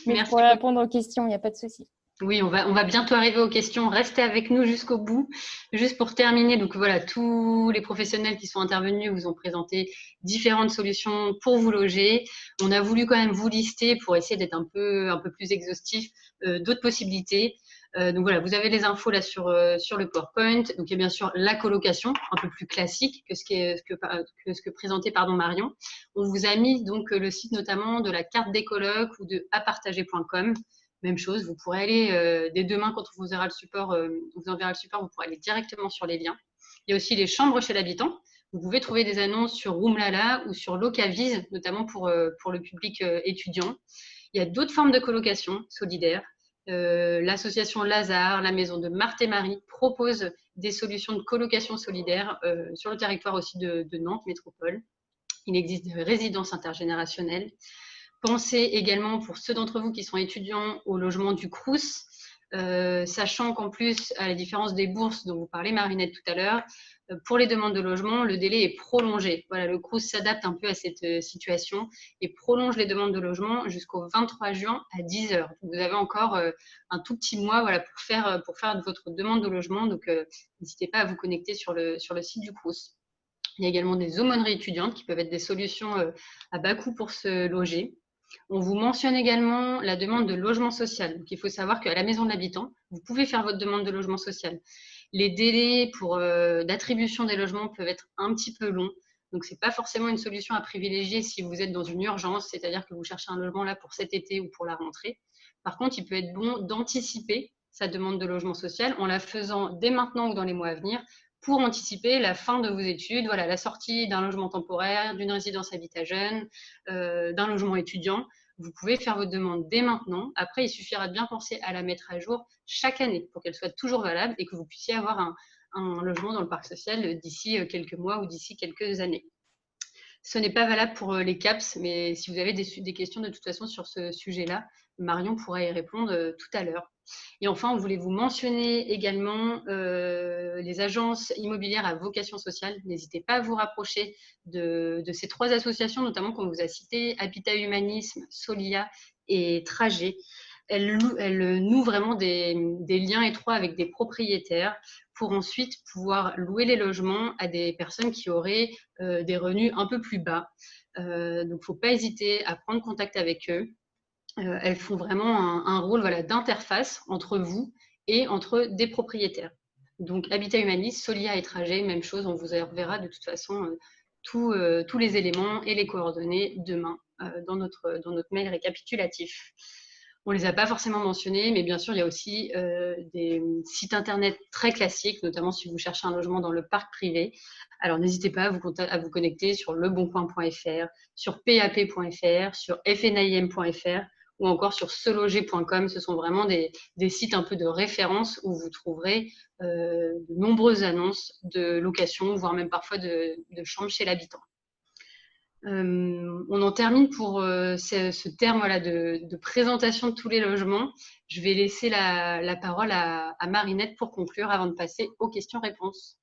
Mais Merci pour répondre aux questions, il n'y a pas de souci. Oui, on va bientôt arriver aux questions. Restez avec nous jusqu'au bout. Juste pour terminer, donc voilà, tous les professionnels qui sont intervenus vous ont présenté différentes solutions pour vous loger. On a voulu quand même vous lister pour essayer d'être un peu plus exhaustif d'autres possibilités. Donc voilà, vous avez les infos là sur le PowerPoint. Donc il y a bien sûr la colocation, un peu plus classique que ce que présentait Marion. On vous a mis donc le site notamment de la carte des colocs ou de apartager.com. Même chose, vous pourrez aller dès demain quand on vous enverra le support, vous pourrez aller directement sur les liens. Il y a aussi les chambres chez l'habitant. Vous pouvez trouver des annonces sur Roomlala ou sur Locavise, notamment pour le public étudiant. Il y a d'autres formes de colocation solidaire. L'association Lazare, la maison de Marthe et Marie proposent des solutions de colocation solidaire sur le territoire aussi de Nantes Métropole. Il existe des résidences intergénérationnelles. Pensez également, pour ceux d'entre vous qui sont étudiants, au logement du Crous, sachant qu'en plus, à la différence des bourses dont vous parlez, Marinette, tout à l'heure, pour les demandes de logement, le délai est prolongé. Voilà, le Crous s'adapte un peu à cette situation et prolonge les demandes de logement jusqu'au 23 juin à 10h. Vous avez encore un tout petit mois voilà, pour faire votre demande de logement. Donc, n'hésitez pas à vous connecter sur le site du Crous. Il y a également des aumôneries étudiantes qui peuvent être des solutions à bas coût pour se loger. On vous mentionne également la demande de logement social. Donc, il faut savoir qu'à la maison de l'habitant, vous pouvez faire votre demande de logement social. Les délais d'attribution des logements peuvent être un petit peu longs. Donc, ce n'est pas forcément une solution à privilégier si vous êtes dans une urgence, c'est-à-dire que vous cherchez un logement là pour cet été ou pour la rentrée. Par contre, il peut être bon d'anticiper sa demande de logement social en la faisant dès maintenant ou dans les mois à venir pour anticiper la fin de vos études, voilà, la sortie d'un logement temporaire, d'une résidence habitat jeune, d'un logement étudiant. Vous pouvez faire votre demande dès maintenant. Après, il suffira de bien penser à la mettre à jour chaque année pour qu'elle soit toujours valable et que vous puissiez avoir un logement dans le parc social d'ici quelques mois ou d'ici quelques années. Ce n'est pas valable pour les CAPS, mais si vous avez des questions de toute façon sur ce sujet-là, Marion pourra y répondre tout à l'heure. Et enfin, on voulait vous mentionner également les agences immobilières à vocation sociale. N'hésitez pas à vous rapprocher de ces trois associations, notamment qu'on vous a citées, Habitat Humanisme, Solia et Trajet. Elles nouent vraiment des liens étroits avec des propriétaires pour ensuite pouvoir louer les logements à des personnes qui auraient des revenus un peu plus bas. Donc, il ne faut pas hésiter à prendre contact avec eux. Elles font vraiment un rôle voilà, d'interface entre vous et entre des propriétaires. Donc, Habitat Humanisme, Solia et Trajet, même chose, on vous enverra de toute façon tous les éléments et les coordonnées demain dans notre mail récapitulatif. On ne les a pas forcément mentionnés, mais bien sûr, il y a aussi des sites internet très classiques, notamment si vous cherchez un logement dans le parc privé. Alors, n'hésitez pas à vous connecter sur leboncoin.fr, sur pap.fr, sur fnim.fr ou encore sur seloger.com. Ce sont vraiment des sites un peu de référence où vous trouverez de nombreuses annonces de location, voire même parfois de chambres chez l'habitant. On en termine pour ce terme voilà, de présentation de tous les logements. Je vais laisser la parole à Marinette pour conclure avant de passer aux questions-réponses.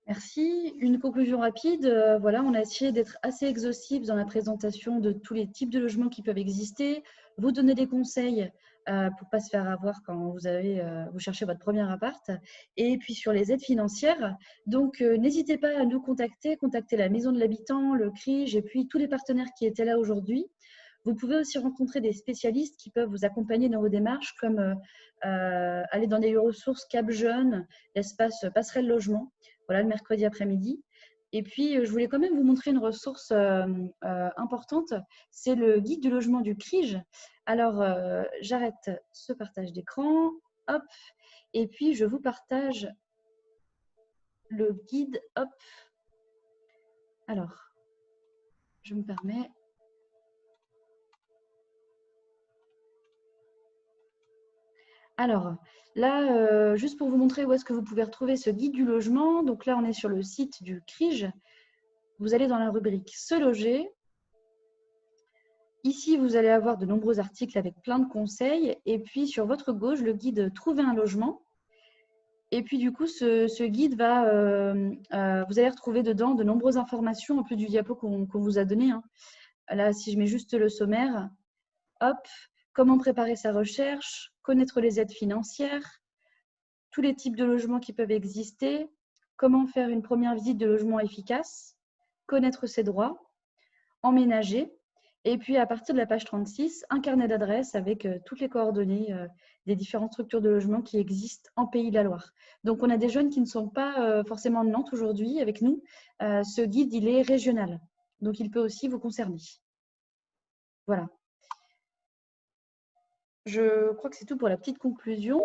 Merci. Une conclusion rapide. Voilà, on a essayé d'être assez exhaustif dans la présentation de tous les types de logements qui peuvent exister, vous donner des conseils pour ne pas se faire avoir quand vous cherchez votre premier appart, et puis sur les aides financières. Donc, n'hésitez pas à nous contacter la Maison de l'Habitant, le CRIJ, et puis tous les partenaires qui étaient là aujourd'hui. Vous pouvez aussi rencontrer des spécialistes qui peuvent vous accompagner dans vos démarches, comme aller dans des ressources Cap Jeunes, l'espace Passerelle Logement, voilà, le mercredi après-midi. Et puis, je voulais quand même vous montrer une ressource importante, c'est le guide du logement du CRIJ. Alors, j'arrête ce partage d'écran, hop, et puis je vous partage le guide, hop. Alors, je me permets. Alors, là, juste pour vous montrer où est-ce que vous pouvez retrouver ce guide du logement. Donc là, on est sur le site du CRIJ. Vous allez dans la rubrique « Se loger ». Ici, vous allez avoir de nombreux articles avec plein de conseils. Et puis, sur votre gauche, le guide « Trouver un logement ». Et puis, du coup, ce guide va… vous allez retrouver dedans de nombreuses informations, en plus du diapo qu'on vous a donné. Hein. Là, si je mets juste le sommaire, hop, comment préparer sa recherche, connaître les aides financières, tous les types de logements qui peuvent exister, comment faire une première visite de logement efficace, connaître ses droits, emménager, et puis à partir de la page 36, un carnet d'adresses avec toutes les coordonnées des différentes structures de logement qui existent en Pays de la Loire. Donc, on a des jeunes qui ne sont pas forcément de Nantes aujourd'hui avec nous. Ce guide, il est régional, donc il peut aussi vous concerner. Voilà. Je crois que c'est tout pour la petite conclusion.